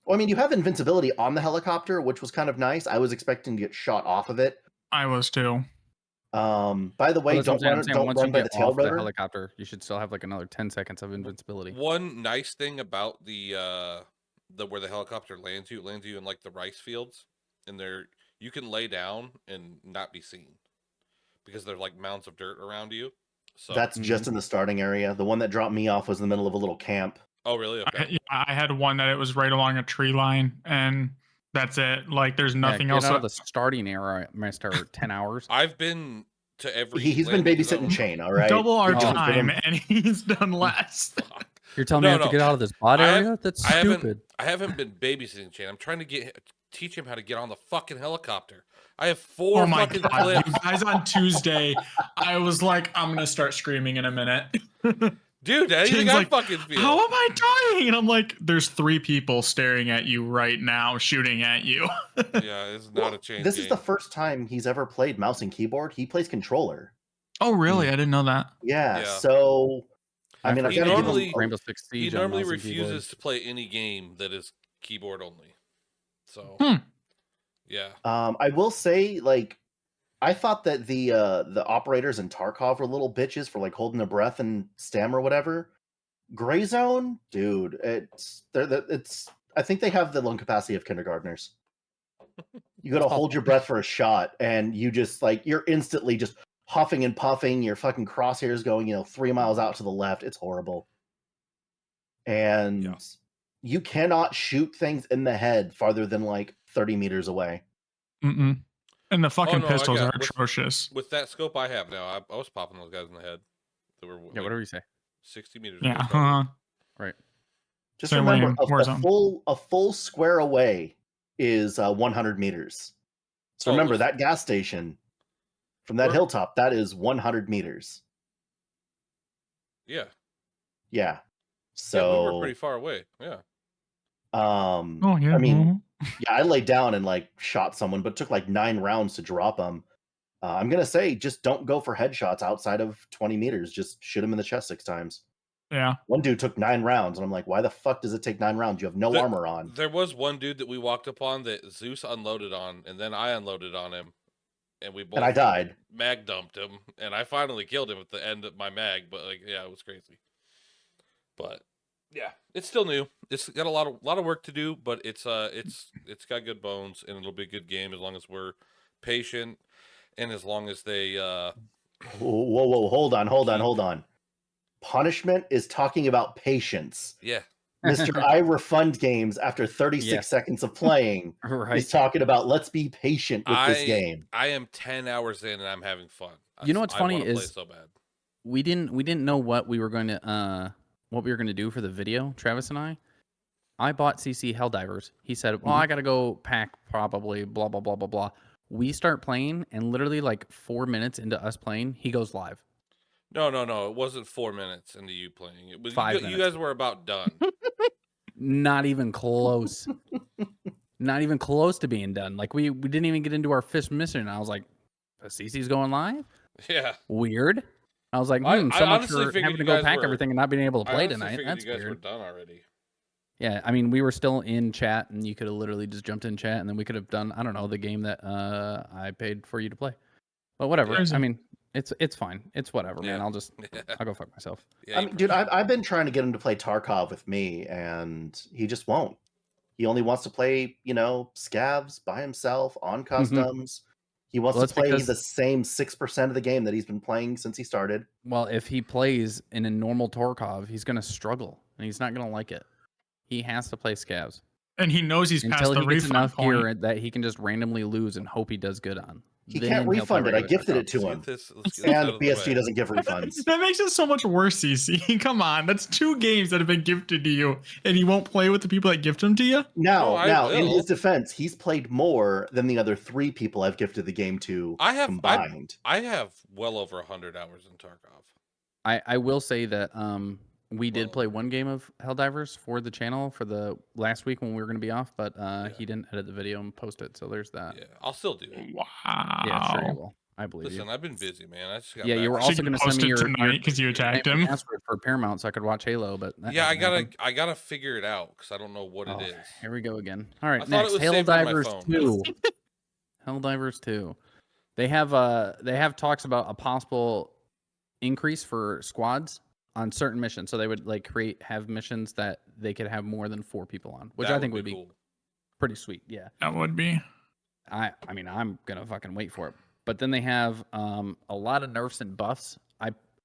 well, I mean, you have invincibility on the helicopter, which was kind of nice. I was expecting to get shot off of it. I was too. By the way, Well, that's what don't I'm saying. run Once you by the get tail off the rotor. helicopter, you should still have like another 10 seconds of invincibility. One nice thing about the where the helicopter lands you in like the rice fields, and you can lay down and not be seen because there's like mounds of dirt around you. So That's just in the starting area. The one that dropped me off was in the middle of a little camp. oh really? Okay. I had one that it was right along a tree line, and that's it. Like, there's nothing Get else. out of the starting area, Mister 10 hours. I've been to every. He's been landing babysitting zone. Chain, all right? Double our You're just with time, him. and he's done less. Fuck. You're telling me I have to get out of this bot I have- area? That's I haven't- stupid. I haven't been babysitting Chain. I'm trying to teach him how to get on the fucking helicopter. I have 4 Oh my fucking god, clips. you guys! On Tuesday, I was like, I'm gonna start screaming in a minute. Dude, that Chain's even I like, fucking feel. How am I dying? And I'm like, there's 3 people staring at you right now, shooting at you. Yeah, it's not a Chain This game. is the first time he's ever played mouse and keyboard. He plays controller. Oh, really? I didn't know that. Yeah, Yeah. so I mean, I've He got to give normally- him. Rainbow Six He Siege on normally mouse and keyboard. refuses to play any game that is keyboard only. So, yeah. I will say, like, I thought that the operators in Tarkov were little bitches for like holding their breath and stam or whatever. Gray Zone, dude, it's I think they have the lung capacity of kindergartners. You got to hold your breath for a shot, and you just like you're instantly just huffing and puffing. Your fucking crosshairs going 3 miles out to the left. It's horrible, and Yeah. you cannot shoot things in the head farther than like 30 meters away. Mm-mm. And the fucking no, I pistols got- are atrocious. With that scope I have now, I was popping those guys in the head. They were Yeah, like, whatever you say. 60 meters. Yeah. away from me. Right. Just Same way remember, in Warzone. a full square away is 100 meters. So Oh, remember listen. that gas station from that Where- hilltop. That is 100 meters. Yeah. Yeah. Yeah, So we were pretty far away. Yeah. Oh, yeah. I mean, yeah, I laid down and like shot someone, but it took like 9 rounds to drop them. I'm gonna say, just don't go for headshots outside of 20 meters. Just shoot him in the chest 6 times. yeah. One dude took 9 rounds, and I'm like, why the fuck does it take 9 rounds? You have no armor on. There was one dude that we walked up on that Zeus unloaded on, and then I unloaded on him, and we both And I died. mag dumped him, and I finally killed him at the end of my mag. But like, yeah, it was crazy. But yeah, it's still new. It's got a lot of work to do, but it's got good bones, and it'll be a good game as long as we're patient, and as long as they Whoa, hold on. Punishment is talking about patience. yeah. Mr. I refund games after 36 Yeah. seconds of playing. Right. He's talking about let's be patient with this game. I am 10 hours in and I'm having fun. You know what's funny wanna play is- so bad. We didn't know what we were going to do for the video, Travis and I. I bought CC Helldivers. He said, "Well, I got to go pack probably blah blah blah blah blah." We start playing and literally like 4 minutes into us playing, he goes live. No. It wasn't 4 minutes into you playing. It was 5 you minutes. guys were about done. Not even close. Not even close to being done. Like we didn't even get into our fifth mission. And I was like, CC's going live? Yeah. Weird. I was like, I so much honestly for figured having to you go guys pack were- everything and not being able to I play honestly tonight. figured That's you guys were weird. done already. Yeah, I mean, we were still in chat, and you could have literally just jumped in chat, and then we could have done, I don't know, the game that I paid for you to play. But whatever. Crazy. I mean, it's fine. It's whatever, man. Yeah. I'll go fuck myself. Yeah, I mean, dude, I've been trying to get him to play Tarkov with me, and he just won't. He only wants to play, scavs by himself on customs. He wants Well, to that's play because- the same 6% of the game that he's been playing since he started. Well, if he plays in a normal Tarkov, he's going to struggle, and he's not going to like it. He has to play scavs And he knows he's past until the he gets refund enough point. here that he can just randomly lose and hope he does good on. He Then can't he'll play refund it. I regular gifted Tarkov. it to him. Let's get this out And of the BSG way. doesn't give refunds. That makes it so much worse, CC. Come on, that's 2 games that have been gifted to you, and you won't play with the people that gift them to you. Now, in will. his defense, he's played more than the other 3 people I've gifted the game to I have combined. I have well over 100 hours in Tarkov. I will say that we did play one game of Helldivers for the channel for the last week when we were going to be off, but he didn't edit the video and post it, so there's that. Yeah, I'll still do it. Wow. Yeah, sure you will. I believe Listen, you. I've been busy, man. I just got Yeah, back you were from- also Should going you to send post me it your tonight because you attacked name and him? password for Paramount so I could watch Halo, but that Yeah, hasn't I gotta figure it out because I don't know what it happened. is. Oh, here we go again. All right, I thought next it was saved on my Helldivers phone. 2. Helldivers 2. They have talks about a possible increase for squads on certain missions. So they would like have missions that they could have more than 4 people on, which That I think would be cool. pretty sweet. Yeah. That would be. I mean, I'm gonna fucking wait for it. But then they have a lot of nerfs and buffs.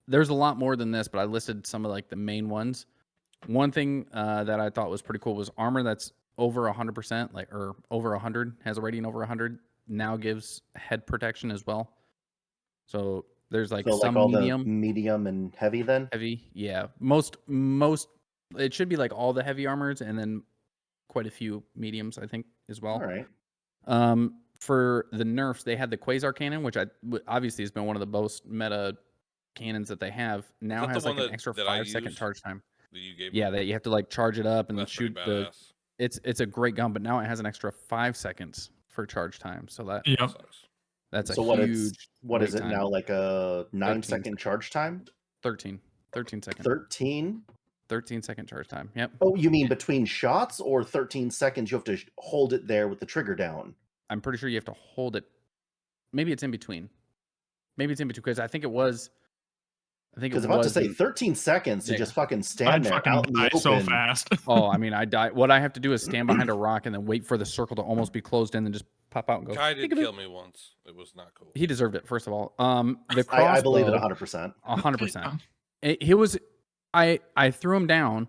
There's a lot more than this, but I listed some of like the main ones. One thing that I thought was pretty cool was armor that's over 100%, like or over 100, has a rating over 100, now gives head protection as well. So there's like So some like all medium, the medium and heavy then? heavy. Yeah, most it should be like all the heavy armors and then quite a few mediums, I think, as well. All right. For the nerfs, they had the Quasar cannon, which obviously has been one of the most meta cannons that they have. Now that has the like one an extra that I 5-second used? charge time. That you gave Yeah, me? that you have to like charge it up and That's shoot pretty the. badass. It's a great gun, but now it has an extra 5 seconds for charge time. So Yep. Sucks. that's So a what huge. what is wait it time. now? Like a 9 second seconds. charge time? 13 seconds. 13? 13-second charge time. Yep. Oh, you mean between shots or 13 seconds? You have to hold it there with the trigger down. I'm pretty sure you have to hold it. Maybe it's in between. Maybe it's in between because I think it was. Because I'm about to say 13 seconds to just fucking stand I'd there fucking out in the die open. so fast. Oh, I mean, I die. What I have to do is stand behind a rock and then wait for the circle to almost be closed in, and just pop out and go. Guy did "Peekaboo." kill me once. It was not cool. He deserved it. First of all, the crossbow. I believe it 100%. 100%. He was. I threw him down,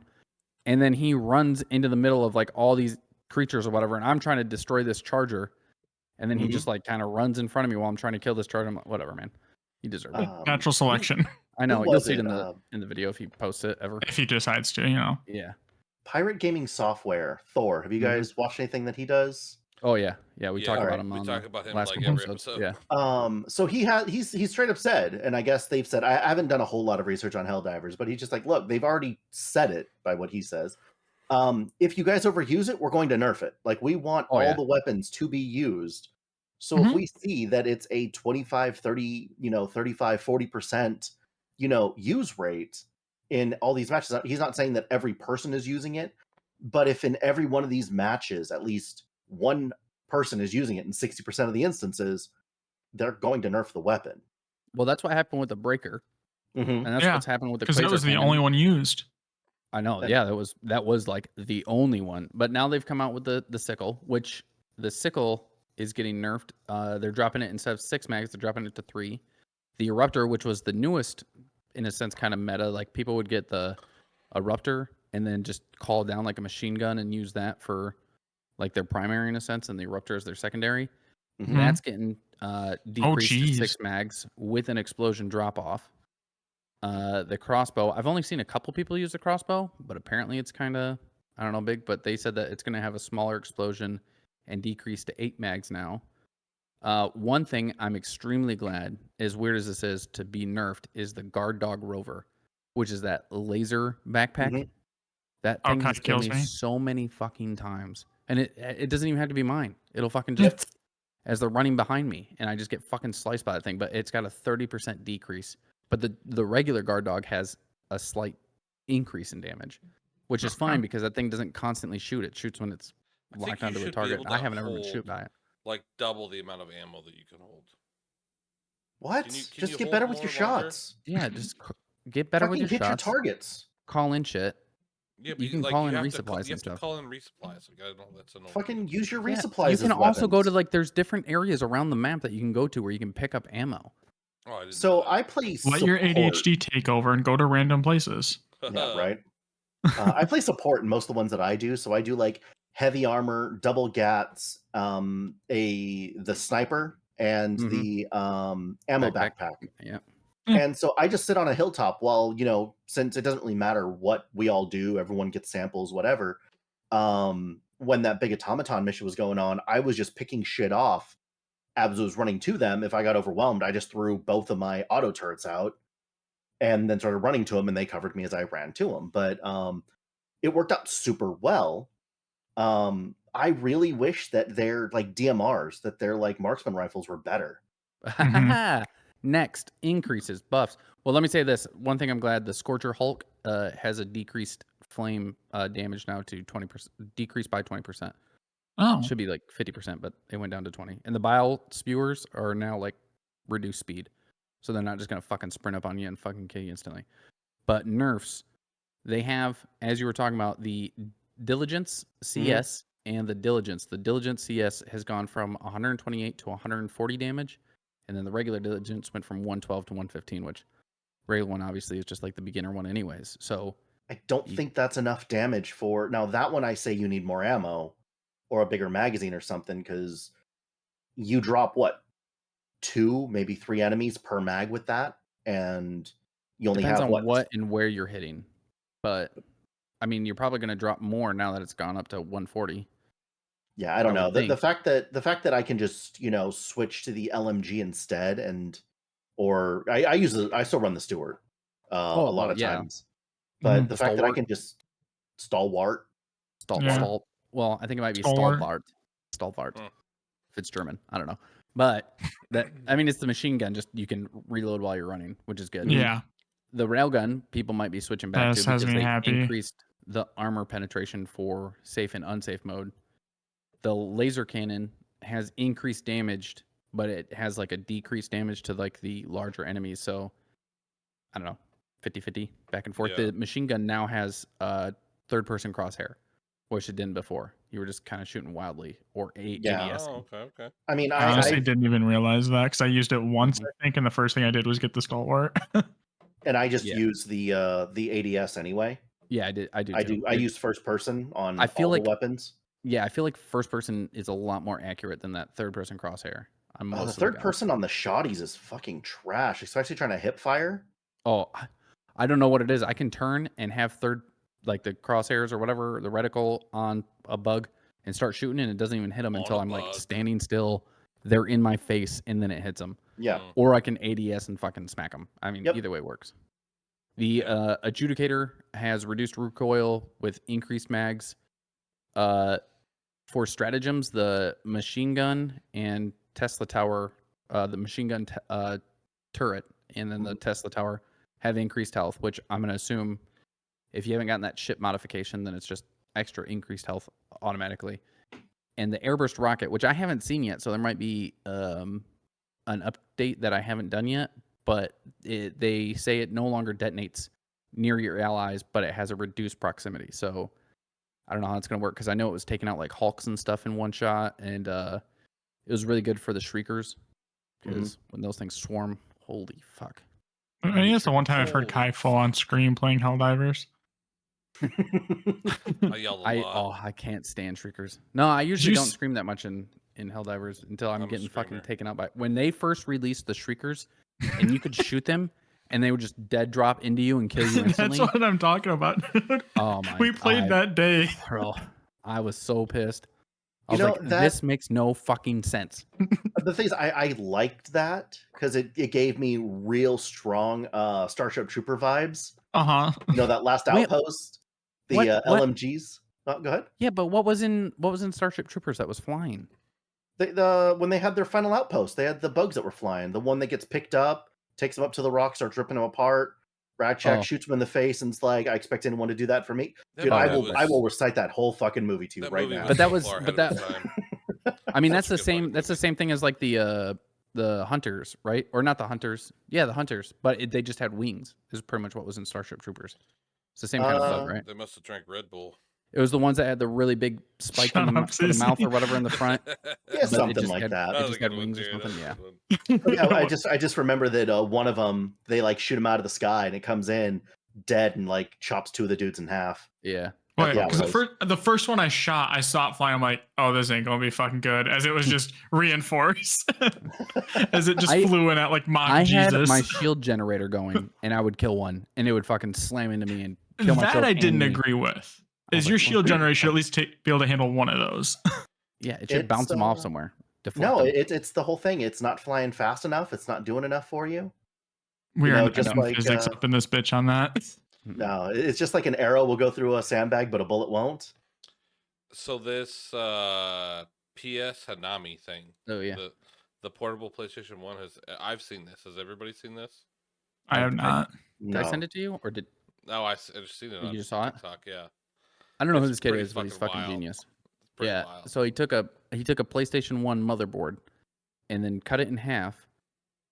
and then he runs into the middle of like all these creatures or whatever, and I'm trying to destroy this charger, and then he just like kind of runs in front of me while I'm trying to kill this charger. I'm like, whatever, man. He deserved it. Natural selection. I know. who You'll was see it it? in the video if he posts it ever. If he decides to, you know. Yeah. Pirate Gaming Software, Thor. Have you guys watched anything that he does? Oh yeah, yeah. We talk All about right. him. We on talk the about him last like couple every episodes. episode. Yeah. So he's straight up said, and I guess they've said, I haven't done a whole lot of research on Helldivers, but he's just like, look, they've already said it by what he says. If you guys overuse it, we're going to nerf it. Like we want all the weapons to be used. So if we see that it's a 25, 30, 35, 40%, use rate in all these matches, he's not saying that every person is using it, but if in every one of these matches, at least one person is using it in 60% of the instances, they're going to nerf the weapon. Well, that's what happened with the breaker, and that's what's happened with the. Because that was the only one used. I know. Yeah, that was like the only one. But now they've come out with the sickle, which the sickle is getting nerfed. They're dropping it instead of 6 mags, they're dropping it to 3. The eruptor, which was the newest, in a sense, kind of meta. Like people would get the eruptor and then just call down like a machine gun and use that for like their primary in a sense, and the eruptor is their secondary. That's getting decreased to 6 mags with an explosion drop off. The crossbow, I've only seen a couple people use the crossbow, but apparently it's kind of, I don't know, big, but they said that it's going to have a smaller explosion and decrease to 8 mags now. One thing I'm extremely glad, as weird as this is, to be nerfed is the Guard Dog Rover, which is that laser backpack. That thing has killed me so many fucking times. And it doesn't even have to be mine. It'll fucking just, as they're running behind me, and I just get fucking sliced by that thing. But it's got a 30% decrease. But the regular Guard Dog has a slight increase in damage, which is fine because that thing doesn't constantly shoot. It shoots when it's locked onto a target. I haven't ever been shot by it. Like double the amount of ammo that you can hold. What? Can just you get hold better with more your longer? shots. Yeah, just get better with your hit shots. Your targets. Call in shit. Yeah, you can call in resupplies and stuff. You have to call in resupplies. Like, I don't know, that's annoying. Fucking use your resupplies. You can also go to like there's different areas around the map that you can go to where you can pick up ammo. Oh, I play. Let your ADHD take over and go to random places. Yeah, right. I play support in most of the ones that I do. So I do like heavy armor, double gats, the sniper, and the ammo backpack. Yeah. And so I just sit on a hilltop while, since it doesn't really matter what we all do, everyone gets samples, whatever. When that big automaton mission was going on, I was just picking shit off as I was running to them. If I got overwhelmed, I just threw both of my auto turrets out and then started running to them, and they covered me as I ran to them. But it worked out super well. I really wish that their like DMRs, that their like marksman rifles were better. Next, increases buffs. Well, let me say this. One thing I'm glad, the Scorcher Hulk has a decreased flame damage now to 20%, decreased by 20%. Oh, Should be like 50%, but it went down to 20. And the Bile Spewers are now like reduced speed. So they're not just going to fucking sprint up on you and fucking kill you instantly. But nerfs, they have, as you were talking about, the Diligence CS and the Diligence. The Diligence CS has gone from 128 to 140 damage. And then the regular Diligence went from 112 to 115, which regular one obviously is just like the beginner one anyways. So I don't think that's enough damage for... Now, that one I say you need more ammo or a bigger magazine or something, because you drop, what, 2, maybe 3 enemies per mag with that, and you only depends have, on what and where you're hitting. But, I mean, you're probably going to drop more now that it's gone up to 140. Yeah, I don't know. would The think. fact that I can just, switch to the LMG instead, or I still run the Stewart a lot of times. But the fact that I Stalwart. can just stalwart. Well, I think it might be Stalwart. Stalwart. If it's German, I don't know. But I mean, it's the machine gun. Just you can reload while you're running, which is good. Yeah. The railgun, people might be switching back to has because me they happy. increased the armor penetration for safe and unsafe mode. The laser cannon has increased damage, but it has like a decreased damage to like the larger enemies. So I don't know, 50-50 back and forth. Yeah. The machine gun now has third-person crosshair, which it didn't before. You were just kind of shooting wildly or ADS. Oh, okay. I mean, I honestly didn't even realize that because I used it once, I think, and the first thing I did was get the Stalwart. and I just use the ADS anyway. Yeah, I do. I use first person on I feel all like the weapons. Yeah, I feel like first person is a lot more accurate than that third person crosshair. The third person on the shotties is fucking trash, especially trying to hip fire. Oh, I don't know what it is. I can turn and have like the crosshairs or whatever, the reticle on a bug and start shooting, and it doesn't even hit them until I'm like standing still. They're in my face, and then it hits them. Yeah. Or I can ADS and fucking smack them. I mean, either way works. The Adjudicator has reduced recoil with increased mags. For stratagems, the machine gun and Tesla Tower, the machine gun turret, and then the Tesla Tower have increased health, which I'm going to assume if you haven't gotten that ship modification, then it's just extra increased health automatically. And the airburst rocket, which I haven't seen yet, so there might be an update that I haven't done yet, but they say it no longer detonates near your allies, but it has a reduced proximity. So I don't know how it's going to work because I know it was taking out like Hulks and stuff in one shot, and it was really good for the Shriekers because when those things swarm, holy fuck. I think that's the one time I've heard Kai fall on screen playing Helldivers. I yelled a lot. I can't stand Shriekers. No, I usually don't scream that much in Helldivers until I'm getting fucking taken out by... When they first released the Shriekers and you could shoot them, and they would just dead drop into you and kill you instantly. That's what I'm talking about. Oh my! We played that day, bro. I was so pissed. I was like, this makes no fucking sense. The thing is, I liked that because it gave me real strong Starship Trooper vibes. That last outpost, the LMGs. Oh, go ahead. Yeah, but what was in Starship Troopers that was flying? When they had their final outpost, they had the bugs that were flying. The one that gets picked up, takes them up to the rock, starts ripping them apart. Radchak shoots him in the face, and it's like, I expect anyone to do that for me. Dude, I will recite that whole fucking movie to you right now. But that I mean, that's the same thing as like the Hunters, right? Or not the Hunters. Yeah, the Hunters. But they just had wings. Is pretty much what was in Starship Troopers. It's the same kind of bug, right? They must have drank Red Bull. It was the ones that had the really big spike in the mouth or whatever in the front. Yeah, something like that. It just had wings or something. Yeah. Yeah, I just remember that one of them, they like shoot him out of the sky and it comes in dead and like chops 2 of the dudes in half. Yeah. Wait, the first one I shot, I saw it flying. I'm like, oh, this ain't gonna be fucking good. As it was just reinforced, as it just flew in at like I had my shield generator going, and I would kill one, and it would fucking slam into me and kill myself. That I didn't agree with. Is your shield generator should at least be able to handle one of those? Yeah, it should bounce them off somewhere. No, it's the whole thing. It's not flying fast enough. It's not doing enough for you. We You are know, not just doing like, physics up in this bitch on that. No, it's just like an arrow will go through a sandbag, but a bullet won't. So this PS Hanami thing, Oh yeah. the portable PlayStation 1 I've seen this. Has everybody seen this? I have not. Did I send it to you or did No, I just seen it on you just saw it? TikTok. Yeah, I don't know who It's this kid pretty is, but he's fucking fucking wild. genius. it's pretty Yeah. wild. So he took a PlayStation 1 motherboard and then cut it in half,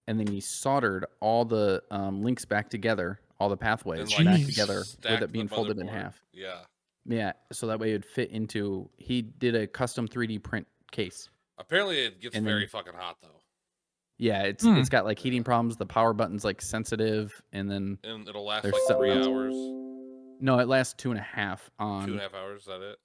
and then he soldered all the links back together, all the pathways And, like, back Jeez. together with stacked it being the folded in motherboard. half. Yeah. Yeah, so that way it would fit into. He did a custom 3D print case. Apparently, it gets And then- very fucking hot though, Yeah, it's got like heating problems. The power button's like sensitive, and then and it'll last There's like something 3 else. hours, no, it lasts 2.5 on. 2.5 hours. Is that it?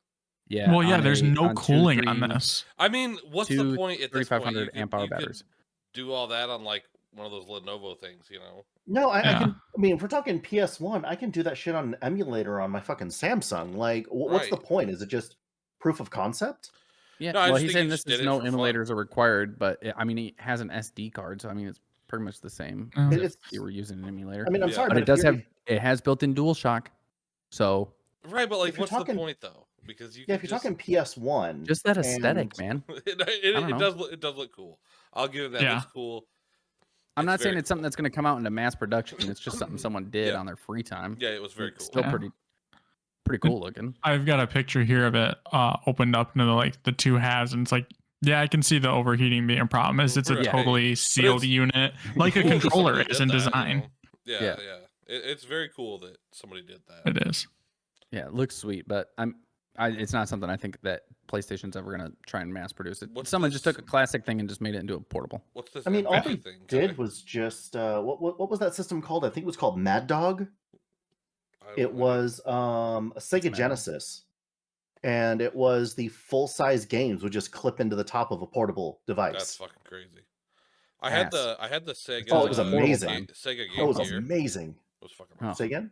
Yeah. Well, yeah, on there's a- no on two, cooling on three- this. I mean, what's the Two point at this point? 3500 amp hour you could batteries. do all that on like one of those Lenovo things, you know? No, I Yeah. can. I mean, if we're talking PS1, I can do that shit on an emulator on my fucking Samsung. Like, what's the Right. point? Is it just proof of concept? Yeah. No, I well, just he's think he saying just this is did it no for fun. emulators are required, but I mean, he has an SD card, so I mean, it's pretty much the same. Oh. If It's- you were using an emulator. I mean, I'm Yeah. sorry, but but it if does you're- have. It has built-in DualShock, so Right, but like, If you're what's the talking- point though? Because you Yeah, can if you're just, talking PS1, just that aesthetic, and- man. it don't know. it does look cool. I'll give it that. Yeah. It's cool. I'm It's not saying very it's something that's going to come out into mass production. It's just something someone did Yeah. on their free time. Yeah, it was very It's cool. Still Yeah. pretty cool looking. I've got a picture here of it opened up into like the two halves, and it's like, yeah, I can see the overheating being a problem. Is it's a Right. totally sealed it's unit, like a Cool that controller somebody is did in that, you design. know? Yeah, Yeah. yeah. It's very cool that somebody did that. It is. Yeah, it looks sweet, but it's not something I think that PlayStation's ever going to try and mass produce it. What's Someone just this? took a classic thing and just made it into a portable. What's this? I mean, all NVIDIA they thing did guy? was just what was that system called? I think it was called Mad Dog. I don't It know. was a Sega Mad Dog. Genesis, and it was the full size games would just clip into the top of a portable That's device. fucking crazy. I had Ass. the Sega. Oh, it was Horrible amazing. time. Sega That Game was Gear. amazing. It was fucking. Huh. Awesome. Say again?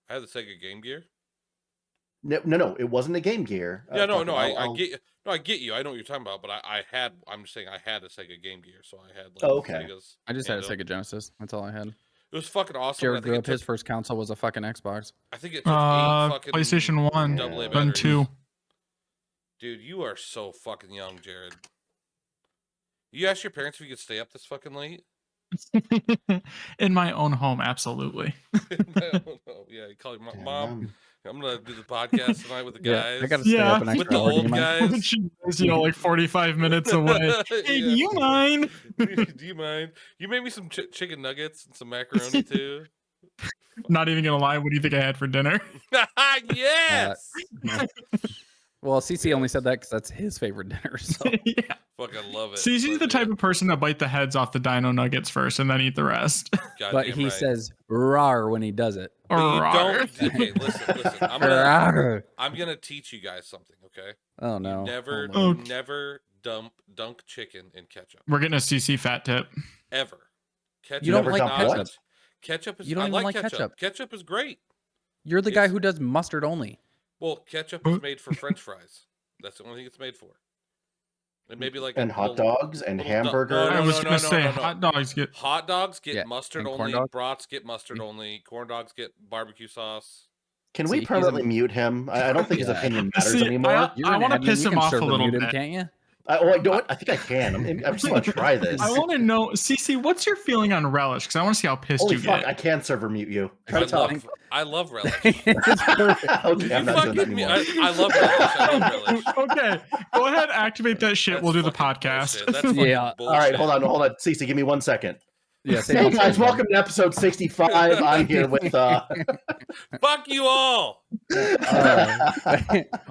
I had the Sega Game Gear. No, it wasn't a Game Gear. Yeah, no, fuck it, no, I'll- I get you. I know what you're talking about, but I'm just saying I had a Sega Game Gear, so I had like Oh, okay. Sega's. I just had a handheld. Sega Genesis. That's all I had. It was fucking awesome. Jared I think grew it up. His took, first console was a fucking Xbox. I think it took 8 fucking PlayStation 1, double A Yeah. then batteries. 2. Dude, you are so fucking young, Jared. You asked your parents if you could stay up this fucking late? In my own home, absolutely. Yeah, you call your Damn, mom. I'm gonna do the podcast tonight with the guys. Yeah, I got to stay Yeah. up an With extra the hour. Do you old mind? guys. She is, like 45 minutes away. Hey, Yeah. do you mind? Do you mind? You made me some chicken nuggets and some macaroni too. Not even gonna lie. What do you think I had for dinner? Yes. Well, CC only said that because that's his favorite dinner. So Yeah. Fucking love it. CC's the But, type yeah, of person to bite the heads off the dino nuggets first and then eat the rest. but goddamn he right. says "rar" when he does it. But you Rawr. don't. Okay, listen. Rar. I'm gonna teach you guys something. Okay. Oh no! Never, Oh, no. Okay. never dunk chicken in ketchup We're getting a CC fat tip. ever. Ketchup You don't Never like dunk not- what? Ketchup is. You don't I even like like ketchup. Ketchup is great. You're the guy It's- who does mustard only. Well, ketchup is made for French fries. That's the only thing it's made for. And maybe like and a hot little- dogs and little du- hamburgers. No, I was no, gonna say no. hot dogs get. Hot dogs get Yeah, mustard and corn only. dogs. Brats get mustard only. Corn dogs get barbecue sauce. Can See, we he's permanently a- mute him? I don't think his Yeah. opinion matters See, anymore. You're I an want to admin, piss you him can off a server little mute him, bit. can't you? You know what? I think I can. I just want to try this. I want to know, CC, what's your feeling on relish? Because I want to see how pissed Holy you fuck! get. I can server mute you. Try I to talk. love relish. It's perfect. Okay, You I'm not doing that fucking me. anymore. I love relish. I love relish. Okay, go ahead, activate that shit. That's We'll do the fucking podcast. bullshit. That's fucking Yeah. bullshit. All right, hold on. Cece, give me 1 second. Yeah. say Hey mustard guys, again. welcome to episode 65. I'm here with Fuck you all.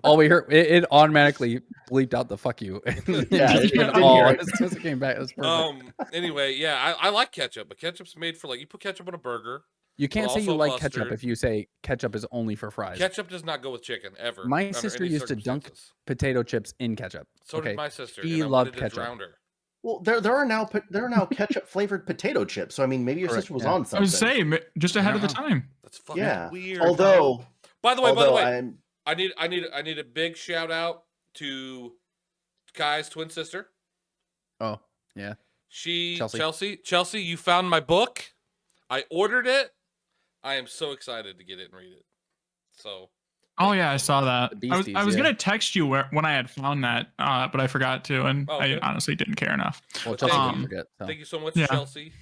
All we heard, it automatically bleeped out the "fuck you." Yeah, it did all hear it. as soon as it came back. It was perfect. Anyway, yeah, I like ketchup, but ketchup's made for like you put ketchup on a burger. You can't say you also like ketchup mustard. if you say ketchup is only for fries. Ketchup does not go with chicken ever. My under sister any used to dunk circumstances. Potato chips in ketchup. So okay. did my sister. She and I loved wanted to ketchup. drown her. Well, there are now ketchup flavored potato chips. So I mean, maybe your Correct, sister was yeah. on I something. was saying, just ahead of the time. That's fucking Yeah. weird. Although, bro. by the way, I'm I need a big shout out to Kai's twin sister. Oh yeah. She Chelsea. Chelsea, you found my book. I ordered it. I am so excited to get it and read it. So. Oh yeah, I saw that. The I was Beasties, gonna text you when I had found that, but I forgot to, and okay. I honestly didn't care enough. Well, But Chelsea thank didn't you. forget. So. Thank you so much, Yeah. Chelsea.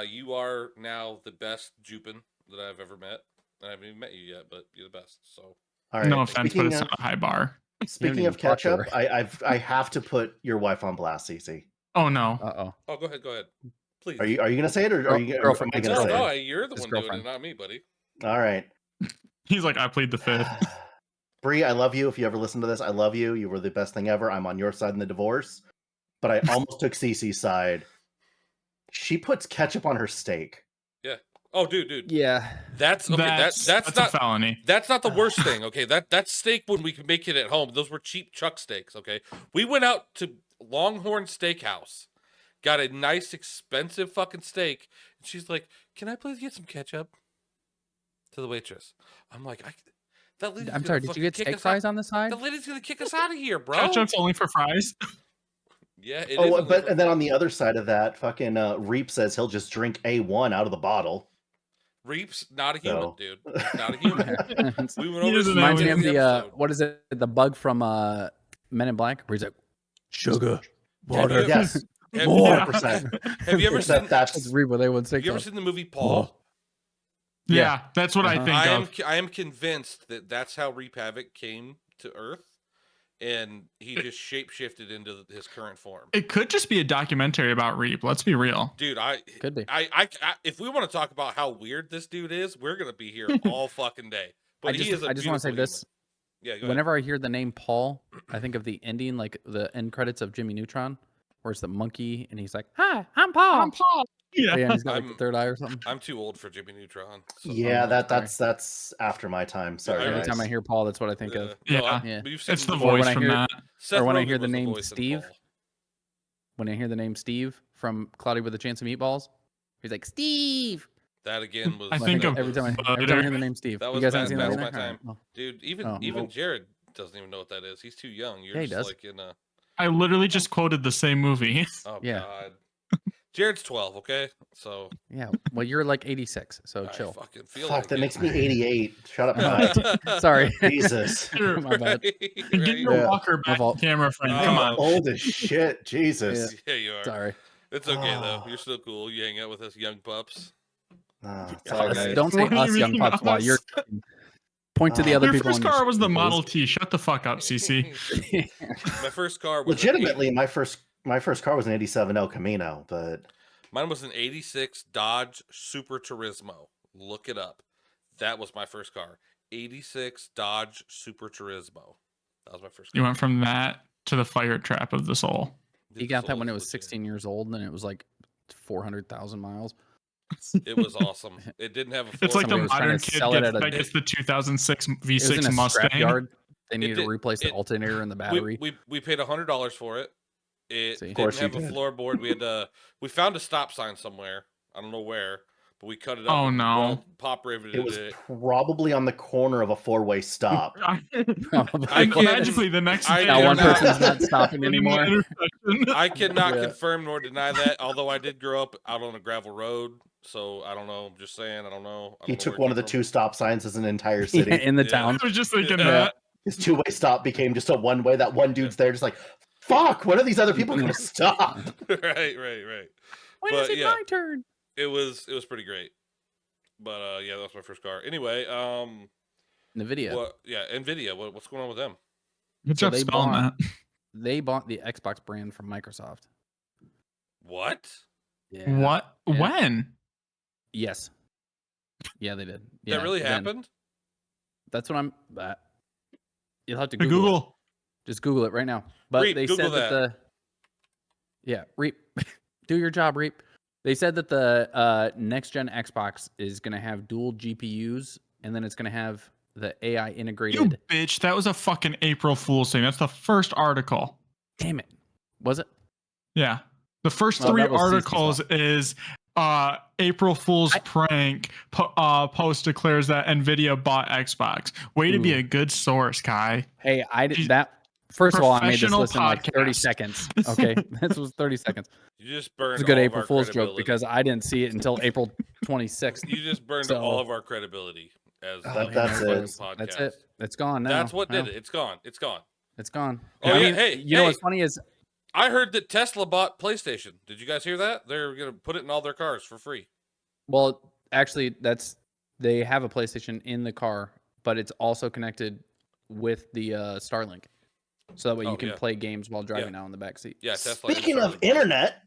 You are now the best Jupin that I've ever met. I haven't even met you yet, but you're the best. So. All right. No offense, but it's not a high bar. Speaking even of ketchup, talk to I have to put your wife on blast, Cece. Oh no. Uh-oh. Oh, go ahead. Please. Are you gonna say it, or are you? Girlfriend, Am I it's gonna say No, it? you're the His one doing girlfriend. it, not me, buddy. All right. He's like, I plead the fifth. Bree, I love you. If you ever listen to this, I love you. You were the best thing ever. I'm on your side in the divorce, but I almost took Cece's side. She puts ketchup on her steak. Yeah. Oh, dude. Yeah. That's okay. That's a not felony. That's not the worst thing. Okay, that's steak when we can make it at home. Those were cheap chuck steaks. Okay, we went out to Longhorn Steakhouse, got a nice expensive fucking steak, and she's like, "Can I please get some ketchup?" To the waitress. I'm like, that lady's I'm gonna sorry, did you fucking get kick steak us fries out. on the side? The lady's gonna kick us out of here, bro. Ketchup's only for fries. Yeah. It is Oh, only but for and then on fries. the other side of that, fucking Reap says he'll just drink A1 out of the bottle. Reap's not a human, So. dude. He's not a human. We went He over is this an Reminds me in of the the episode. what is it? The bug from Men in Black, where he's like, sugar, water. you- Yes, Have, 100%. have you ever Except seen? that's Let's read what they would say. Have you ever seen the movie Paul? Yeah, that's what I Uh-huh. think of. I am convinced that that's how Reap Havoc came to Earth, and he just shapeshifted into his current form. It could just be a documentary about Reap. Let's be real. Dude, Could be. I if we want to talk about how weird this dude is, we're gonna be here all fucking day. But I he is a just want to say beautiful this. human. Yeah, go Whenever I hear the name Paul, I think of the ending, like the end credits of Jimmy Neutron, where it's the monkey and he's like, "Hi, I'm Paul." I'm Paul. Yeah. Yeah, and he's got like the I'm- third eye or something. I'm too old for Jimmy Neutron. So. yeah, sorry. that's after my time. Sorry, Every Every guys. time I hear Paul, that's what I think of. No, Yeah. Yeah. you've seen It's the Or voice when I from hear- that. Seth or when I Rogen hear the was name voice in Steve. Paul. When I hear the name Steve from Cloudy with a Chance of Meatballs, he's like, Steve. That again was. I think Like, of every time I Butter. hear the name Steve. That You was guys bad- haven't seen that that was either? my time. Alright, well, Dude, even Oh. Jared doesn't even know what that is. He's too young. You're Yeah, he just does. like in a. I literally just quoted the same movie. Oh Yeah. God. Jared's 12. Okay, so yeah. Well, you're like 86, so I chill. fucking feel Fuck, like that it. makes me 88. Shut up, Mike. Sorry. Jesus. Here, My bad. Right, Get your Yeah, walker my back, fault. camera friend. Come Oh, on. Old as shit. Jesus. Yeah, you are. Sorry. It's okay though. Oh. You're still cool. You hang out with us young pups. It's all Okay. right. Don't say What do you us, young mean pups, while us? you're point to the other Your people. first on your car was the screen, Model please. T. Shut the fuck up, CC. My first car was Legitimately, my first car was an '87 El Camino, but mine was an '86 Dodge Super Turismo. Look it up. That was my first car. '86 Dodge Super Turismo. That was my first car. You went from that to the fire trap of the soul. Dude, He the got that Soul when it is was legit. 16 years old, and it was like 400,000 miles. It was awesome. It didn't have a floor It's like the Somebody was trying modern to kid sell it gets, at a- that gets the 2006 It was in V6 a Mustang. scrapyard. They needed did- to replace the it- alternator and the battery. We paid $100 for it. It See. Of didn't course have you a did. floorboard. We found a stop sign somewhere. I don't know where, but we cut it up. Oh, and no. pop riveted it was it. probably on the corner of a four-way stop. Probably. I and can't- magically, the next I day, Now Now one cannot- there's person's not stopping in the anymore. intersection. I cannot Yeah. confirm nor deny that. Although I did grow up out on a gravel road, so I don't know. I'm just saying, I don't know. I He don't know took where it one of the came two stop signs as an entire city. in the Yeah. town. I was just thinking Yeah. that. His two-way stop became just a one-way. That one dude's there, just like, fuck. When are these other people going to stop? from. Right. When But, is it yeah. my turn? It was pretty great. But yeah, that was my first car. Anyway, NVIDIA. Nvidia. What's going on with them? Good So job they spelling that. They bought the Xbox brand from Microsoft. What? Yeah. What? Yeah. When? Yes. Yeah, they did. That Yeah, really then. happened? That's what I'm. You'll have to Hey, Google. Google. Just Google it right now. But Reap, they Google said that the. Yeah, Reap. Do your job, Reap. They said that the next gen Xbox is going to have dual GPUs, and then it's going to have the AI You integrated. bitch. That was a fucking April Fool's thing. That's the first article. Damn it. Was it? Yeah. The first Well, three that was CC's articles is April Fool's prank post declares that NVIDIA bought Xbox. Way to be Ooh. a good source, Kai. Hey, I did Jeez. that. First of all, I made this Professional list in like 30 podcast. seconds. Okay. This was 30 seconds. You just burned It's a good all of April our Fool's joke credibility. because I didn't see it until April 26th. You just burned So- all of our credibility as Oh, a man, that's there it. it goes. podcast. That's it. It's gone now. That's what did Well, it. It's gone. It's gone. It's gone. Oh, I yeah, mean, hey, you know hey. what's funny is I heard that Tesla bought PlayStation. Did you guys hear that? They're gonna put it in all their cars for free. well, actually, they have a PlayStation in the car, but it's also connected with the Starlink, so that way Oh, you can yeah. play games while driving out in the back seat. Yeah, Tesla. and Speaking of Starlink. internet,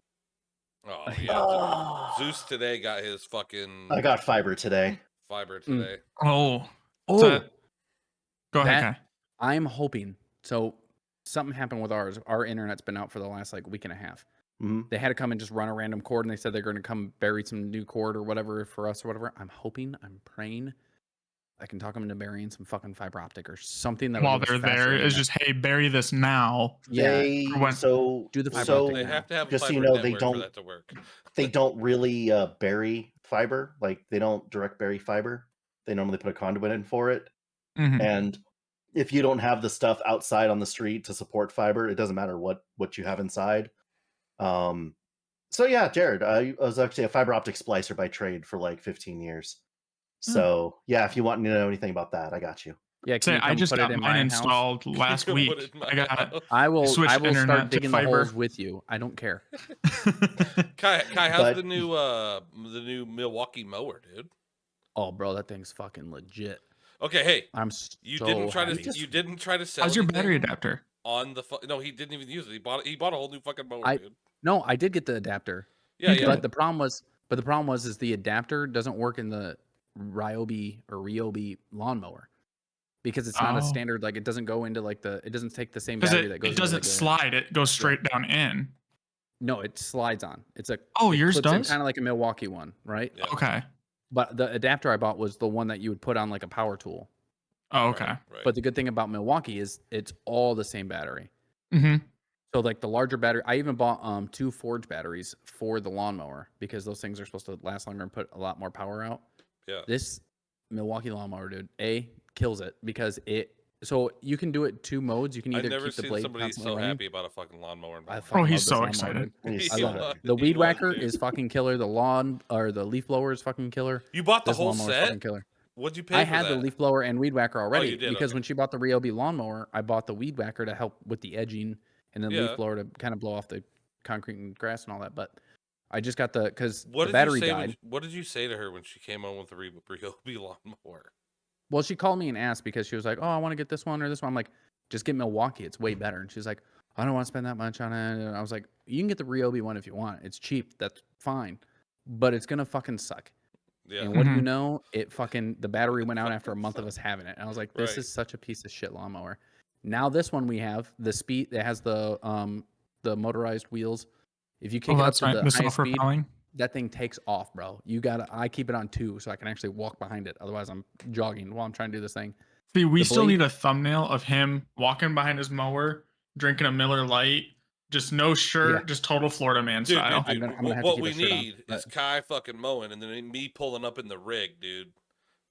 Oh yeah. oh, Zeus today got his fucking I got fiber today. fiber today. Oh, Oh, So- go ahead, that- Kai. I'm hoping. So something happened with ours. Our internet's been out for the last like week and a half. Mhm. They had to come and just run a random cord, and they said they're going to come bury some new cord or whatever for us or whatever. I'm hoping, I'm praying, I can talk them into burying some fucking fiber optic or something that While will give us they're faster there, it's internet. just, hey, bury this now. Yeah, They when- so do the fiber so optic They now. have to have a just so fiber you know, they network don't- for that to work. they don't really bury fiber. Like they don't direct bury fiber. They normally put a conduit in for it. Mhm. And if you don't have the stuff outside on the street to support fiber, it doesn't matter what you have inside. So yeah, Jared, I was actually a fiber optic splicer by trade for like 15 years. So yeah, if you want to know anything about that, I got you. Yeah, can Say, you I come just put got it in mine my house? installed last You can week. put it in my I got house. I will switched start internet to digging the fiber. holes with you. I don't care. Kai, how's But- the new Milwaukee mower, dude? Oh, bro, that thing's fucking legit. Okay, hey, I'm you so didn't try happy. to you didn't try to sell. How's your battery anything adapter? on the no? He didn't even use it. He bought a whole new fucking mower, I- dude. No, I did get the adapter. Yeah, yeah. But the problem was is the adapter doesn't work in the Ryobi lawnmower because it's not a Oh. standard. Like it doesn't go into like it doesn't take the same Because battery that goes. it doesn't into slide; it goes straight down in. No, it slides on. It's a. Oh, yours does? Kind of like a Milwaukee one, right? Yeah. Okay. But the adapter I bought was the one that you would put on like a power tool. Oh, okay. Right. But the good thing about Milwaukee is it's all the same battery. Mm-hmm. So like the larger battery, I even bought 2 Forge batteries for the lawnmower because those things are supposed to last longer and put a lot more power out. Yeah. This Milwaukee lawnmower, dude, kills it because so you can do it 2 modes. You can I've either never keep the seen blade somebody constantly so running. happy about a fucking lawnmower. in my I life. fucking Oh, love he's this so lawnmower, excited. dude. He's I so love happy. it. The He weed was, whacker dude. is fucking killer. The lawn or the leaf blower is fucking killer. You bought the This whole lawnmower is set. fucking killer. What'd you pay I for had that? the leaf blower and weed whacker already you did, because okay. when she bought the Ryobi lawnmower, I bought the weed whacker to help with the edging and then Yeah. leaf blower to kind of blow off the concrete and grass and all that. But I just got because What the did you battery say? died. What did you say to her when she came on with the Ryobi lawnmower? Well, she called me and asked because she was like, "Oh, I want to get this one or this one." I'm like, "Just get Milwaukee. It's way better." And she's like, "I don't want to spend that much on it." And I was like, "You can get the Ryobi one if you want. It's cheap. That's fine, but it's gonna fucking suck." Yeah. And what do you Mhm. know? The battery went out after a month of us having it. And I was like, this Right. is such a piece of shit lawnmower. Now this one we have the speed. It has the motorized wheels. If you kick Oh, it up that's to right. the The highest speed, self-propelling. that thing takes off, bro. I keep it on 2 so I can actually walk behind it. Otherwise, I'm jogging while I'm trying to do this thing. See, we the still blade- need a thumbnail of him walking behind his mower, drinking a Miller Lite, just no shirt, Yeah. just total Florida man Dude, style. dude, I'm gonna have to what keep we a shirt on, need but- is Kai fucking mowing and then me pulling up in the rig, dude.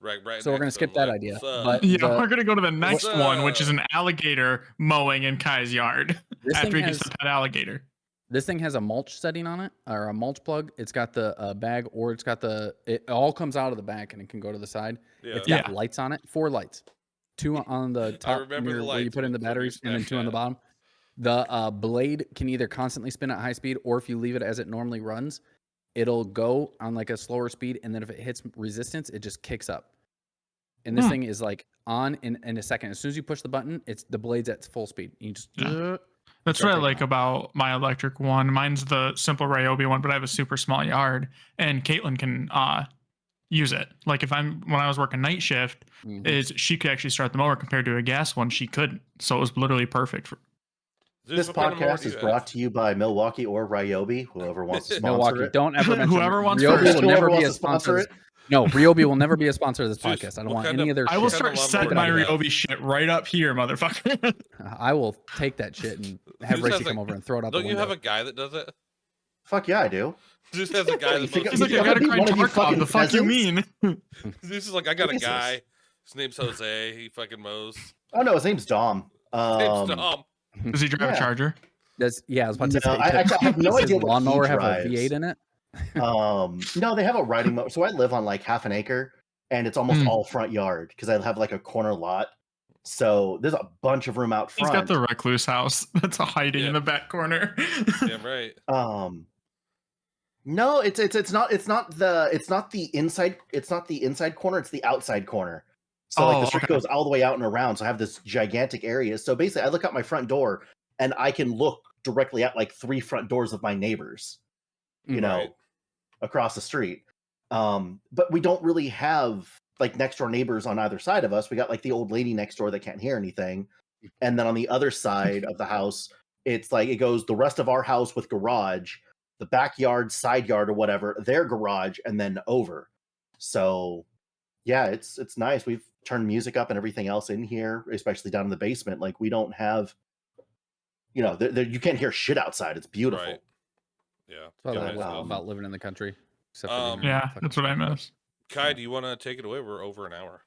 Right. So we're gonna next to skip him, that like, idea, "What's up?" but- Yeah, the- we're gonna go to the next What's one, which is up? an alligator mowing in Kai's yard This after thing he gets has- the pet alligator. This thing has a mulch setting on it, or a mulch plug. It's got the bag, or it's got it all comes out of the back and it can go to the side. Yeah. It's got Yeah. lights on it, 4 lights, 2 on the top remember the near where you lights put in the from your batteries, and then 2 on the Snapchat. bottom. The blade can either constantly spin at high speed, or if you leave it as it normally runs, it'll go on like a slower speed, and then if it hits resistance, it just kicks up. And this Hmm. thing is like on in a second. As soon as you push the button, the blade's at full speed. You just Yeah. That's start what I taking like off. about my electric one. Mine's the simple Ryobi one, but I have a super small yard, and Caitlin can use it. Like when I was working night shift, Mhm. is she could actually start the mower compared to a gas one, she couldn't. So it was literally perfect for. Zeus, This what kind of mower podcast do is you brought have? to you by Milwaukee or Ryobi, whoever wants to sponsor Milwaukee. it. Don't ever mention Whoever wants Ryobi first. will never Whoever be a wants to sponsor sponsor. No, Ryobi will never be a sponsor of this Zeus, podcast. I don't what want kind any of- other. I will shit. What kind start of lawnmower setting my do you have? Ryobi shit right up here, motherfucker. I will take that shit and have Zeus Racy has come a- over and throw it out Don't the you window. have a guy that does it? Fuck yeah, I do. Zeus has a guy You that think- mows He's like, You I gotta gotta be grind one of you Tarkov. fucking The fuck you mean? Zeus is like, I got a Jesus. guy. His name's Jose. He fucking mows. Oh no, his name's Dom. His name's Um, Dom. Does he drive Yeah. a Charger? I was about to No, say. I have no does his idea what he lawnmower have a drives. V8 in it? No, they have a riding mower. So I live on like half an acre, and it's almost all front yard because I have like a corner lot. So there's a bunch of room out He's front. got the recluse house that's hiding in the back corner. Damn right. No, it's not the inside corner, it's the outside corner. So like the street goes all the way out and around. So I have this gigantic area. So basically I look out my front door and I can look directly at like 3 front doors of my neighbors, you know, across the street. But we don't really have like next door neighbors on either side of us. We got like the old lady next door that can't hear anything. And then on the other side of the house, it's like it goes the rest of our house with garage, the backyard, side yard, or whatever, their garage, and then over. So yeah, it's nice. We've turned music up and everything else in here, especially down in the basement. Like we don't have, you know, you can't hear shit outside. It's beautiful. Right. Yeah. That's what I love about living in the country. Except for yeah, that's what I miss. Kai, do you want to take it away? We're over an hour.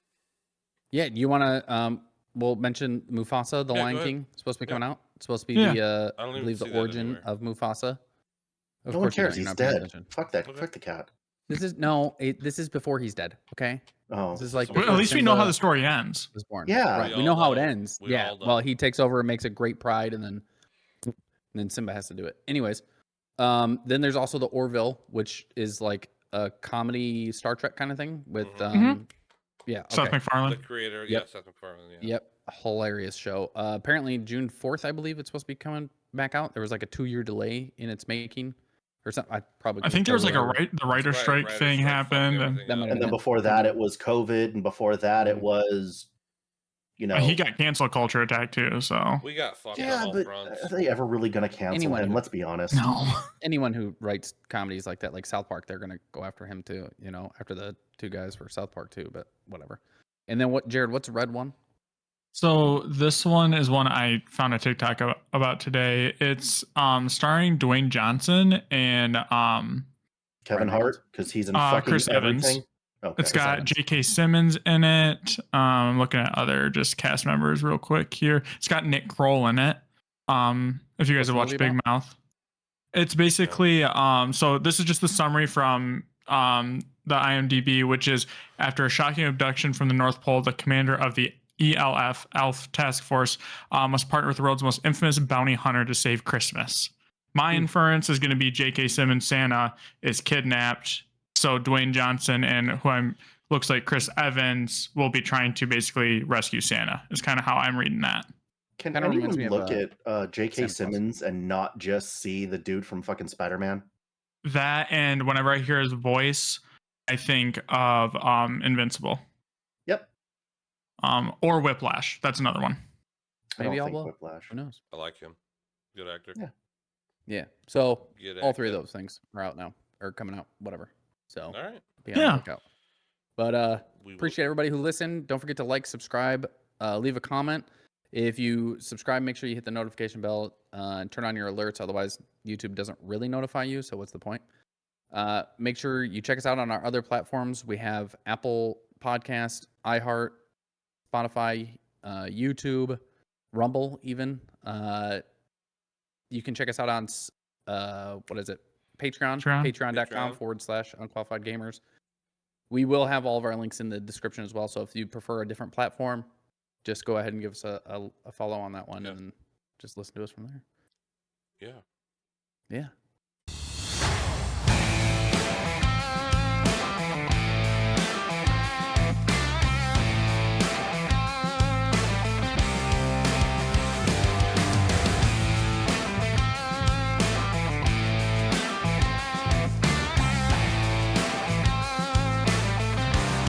Yeah, do you want to? We'll mention Mufasa, the Lion King. It's supposed to be coming out. It's supposed to be the, I believe, the origin of Mufasa. Of course, cares. He's dead. Fuck that. Fuck the cat. This is before he's dead. Okay. Oh, this is like at least we know how the story ends. Was born. Yeah, right. We know how it ends. Yeah. Well, he takes over and makes a great pride, and then Simba has to do it. Anyways, then there's also the Orville, which is like a comedy Star Trek kind of thing with Seth MacFarlane, the creator. Yep. Yeah, Seth MacFarlane. Yeah. Yep. Hilarious show. Apparently June 4th, I believe it's supposed to be coming back out. There was like a 2-year delay in its making. Or something. I think there was like the writer strike thing happened, and then before that it was COVID, and before that it was, you know, he got cancel culture attack too. So we got fucked. Yeah, but are they ever really gonna cancel him? Let's be honest. No. Anyone who writes comedies like that, like South Park, they're gonna go after him too. You know, after the 2 guys for South Park too. But whatever. And then Jared? What's the red one? So this one is one I found a TikTok about today. It's starring Dwayne Johnson and Kevin Hart, because he's in fucking Chris Evans. everything. Okay, it's got J.K. Simmons in it. I'm looking at other just cast members real quick here. It's got Nick Kroll in it. If you guys have watched Big Mouth, it's basically so this is just the summary from the IMDb, which is after a shocking abduction from the North Pole, the commander of the ELF task force must partner with the world's most infamous bounty hunter to save Christmas. My inference is going to be J.K. Simmons Santa is kidnapped, so Dwayne Johnson and looks like Chris Evans will be trying to basically rescue Santa. Is kind of how I'm reading that. Can anyone look at J.K. Simmons and not just see the dude from fucking Spider-Man? That, and whenever I hear his voice, I think of Invincible. Yep. Or Whiplash. That's another one. Maybe I don't think Whiplash. Who knows? I like him. Good actor. Yeah. So all 3 of those things are out now, or coming out, whatever. So all right. Be on the lookout. But appreciate everybody who listened. Don't forget to like, subscribe, leave a comment. If you subscribe, make sure you hit the notification bell and turn on your alerts. Otherwise, YouTube doesn't really notify you. So what's the point? Make sure you check us out on our other platforms. We have Apple Podcast, iHeart, Spotify, YouTube, Rumble, even. You can check us out on Patreon. Patreon.com/unqualified gamers. We will have all of our links in the description as well. So if you prefer a different platform, just go ahead and give us a follow on that one and just listen to us from there. Yeah. Yeah.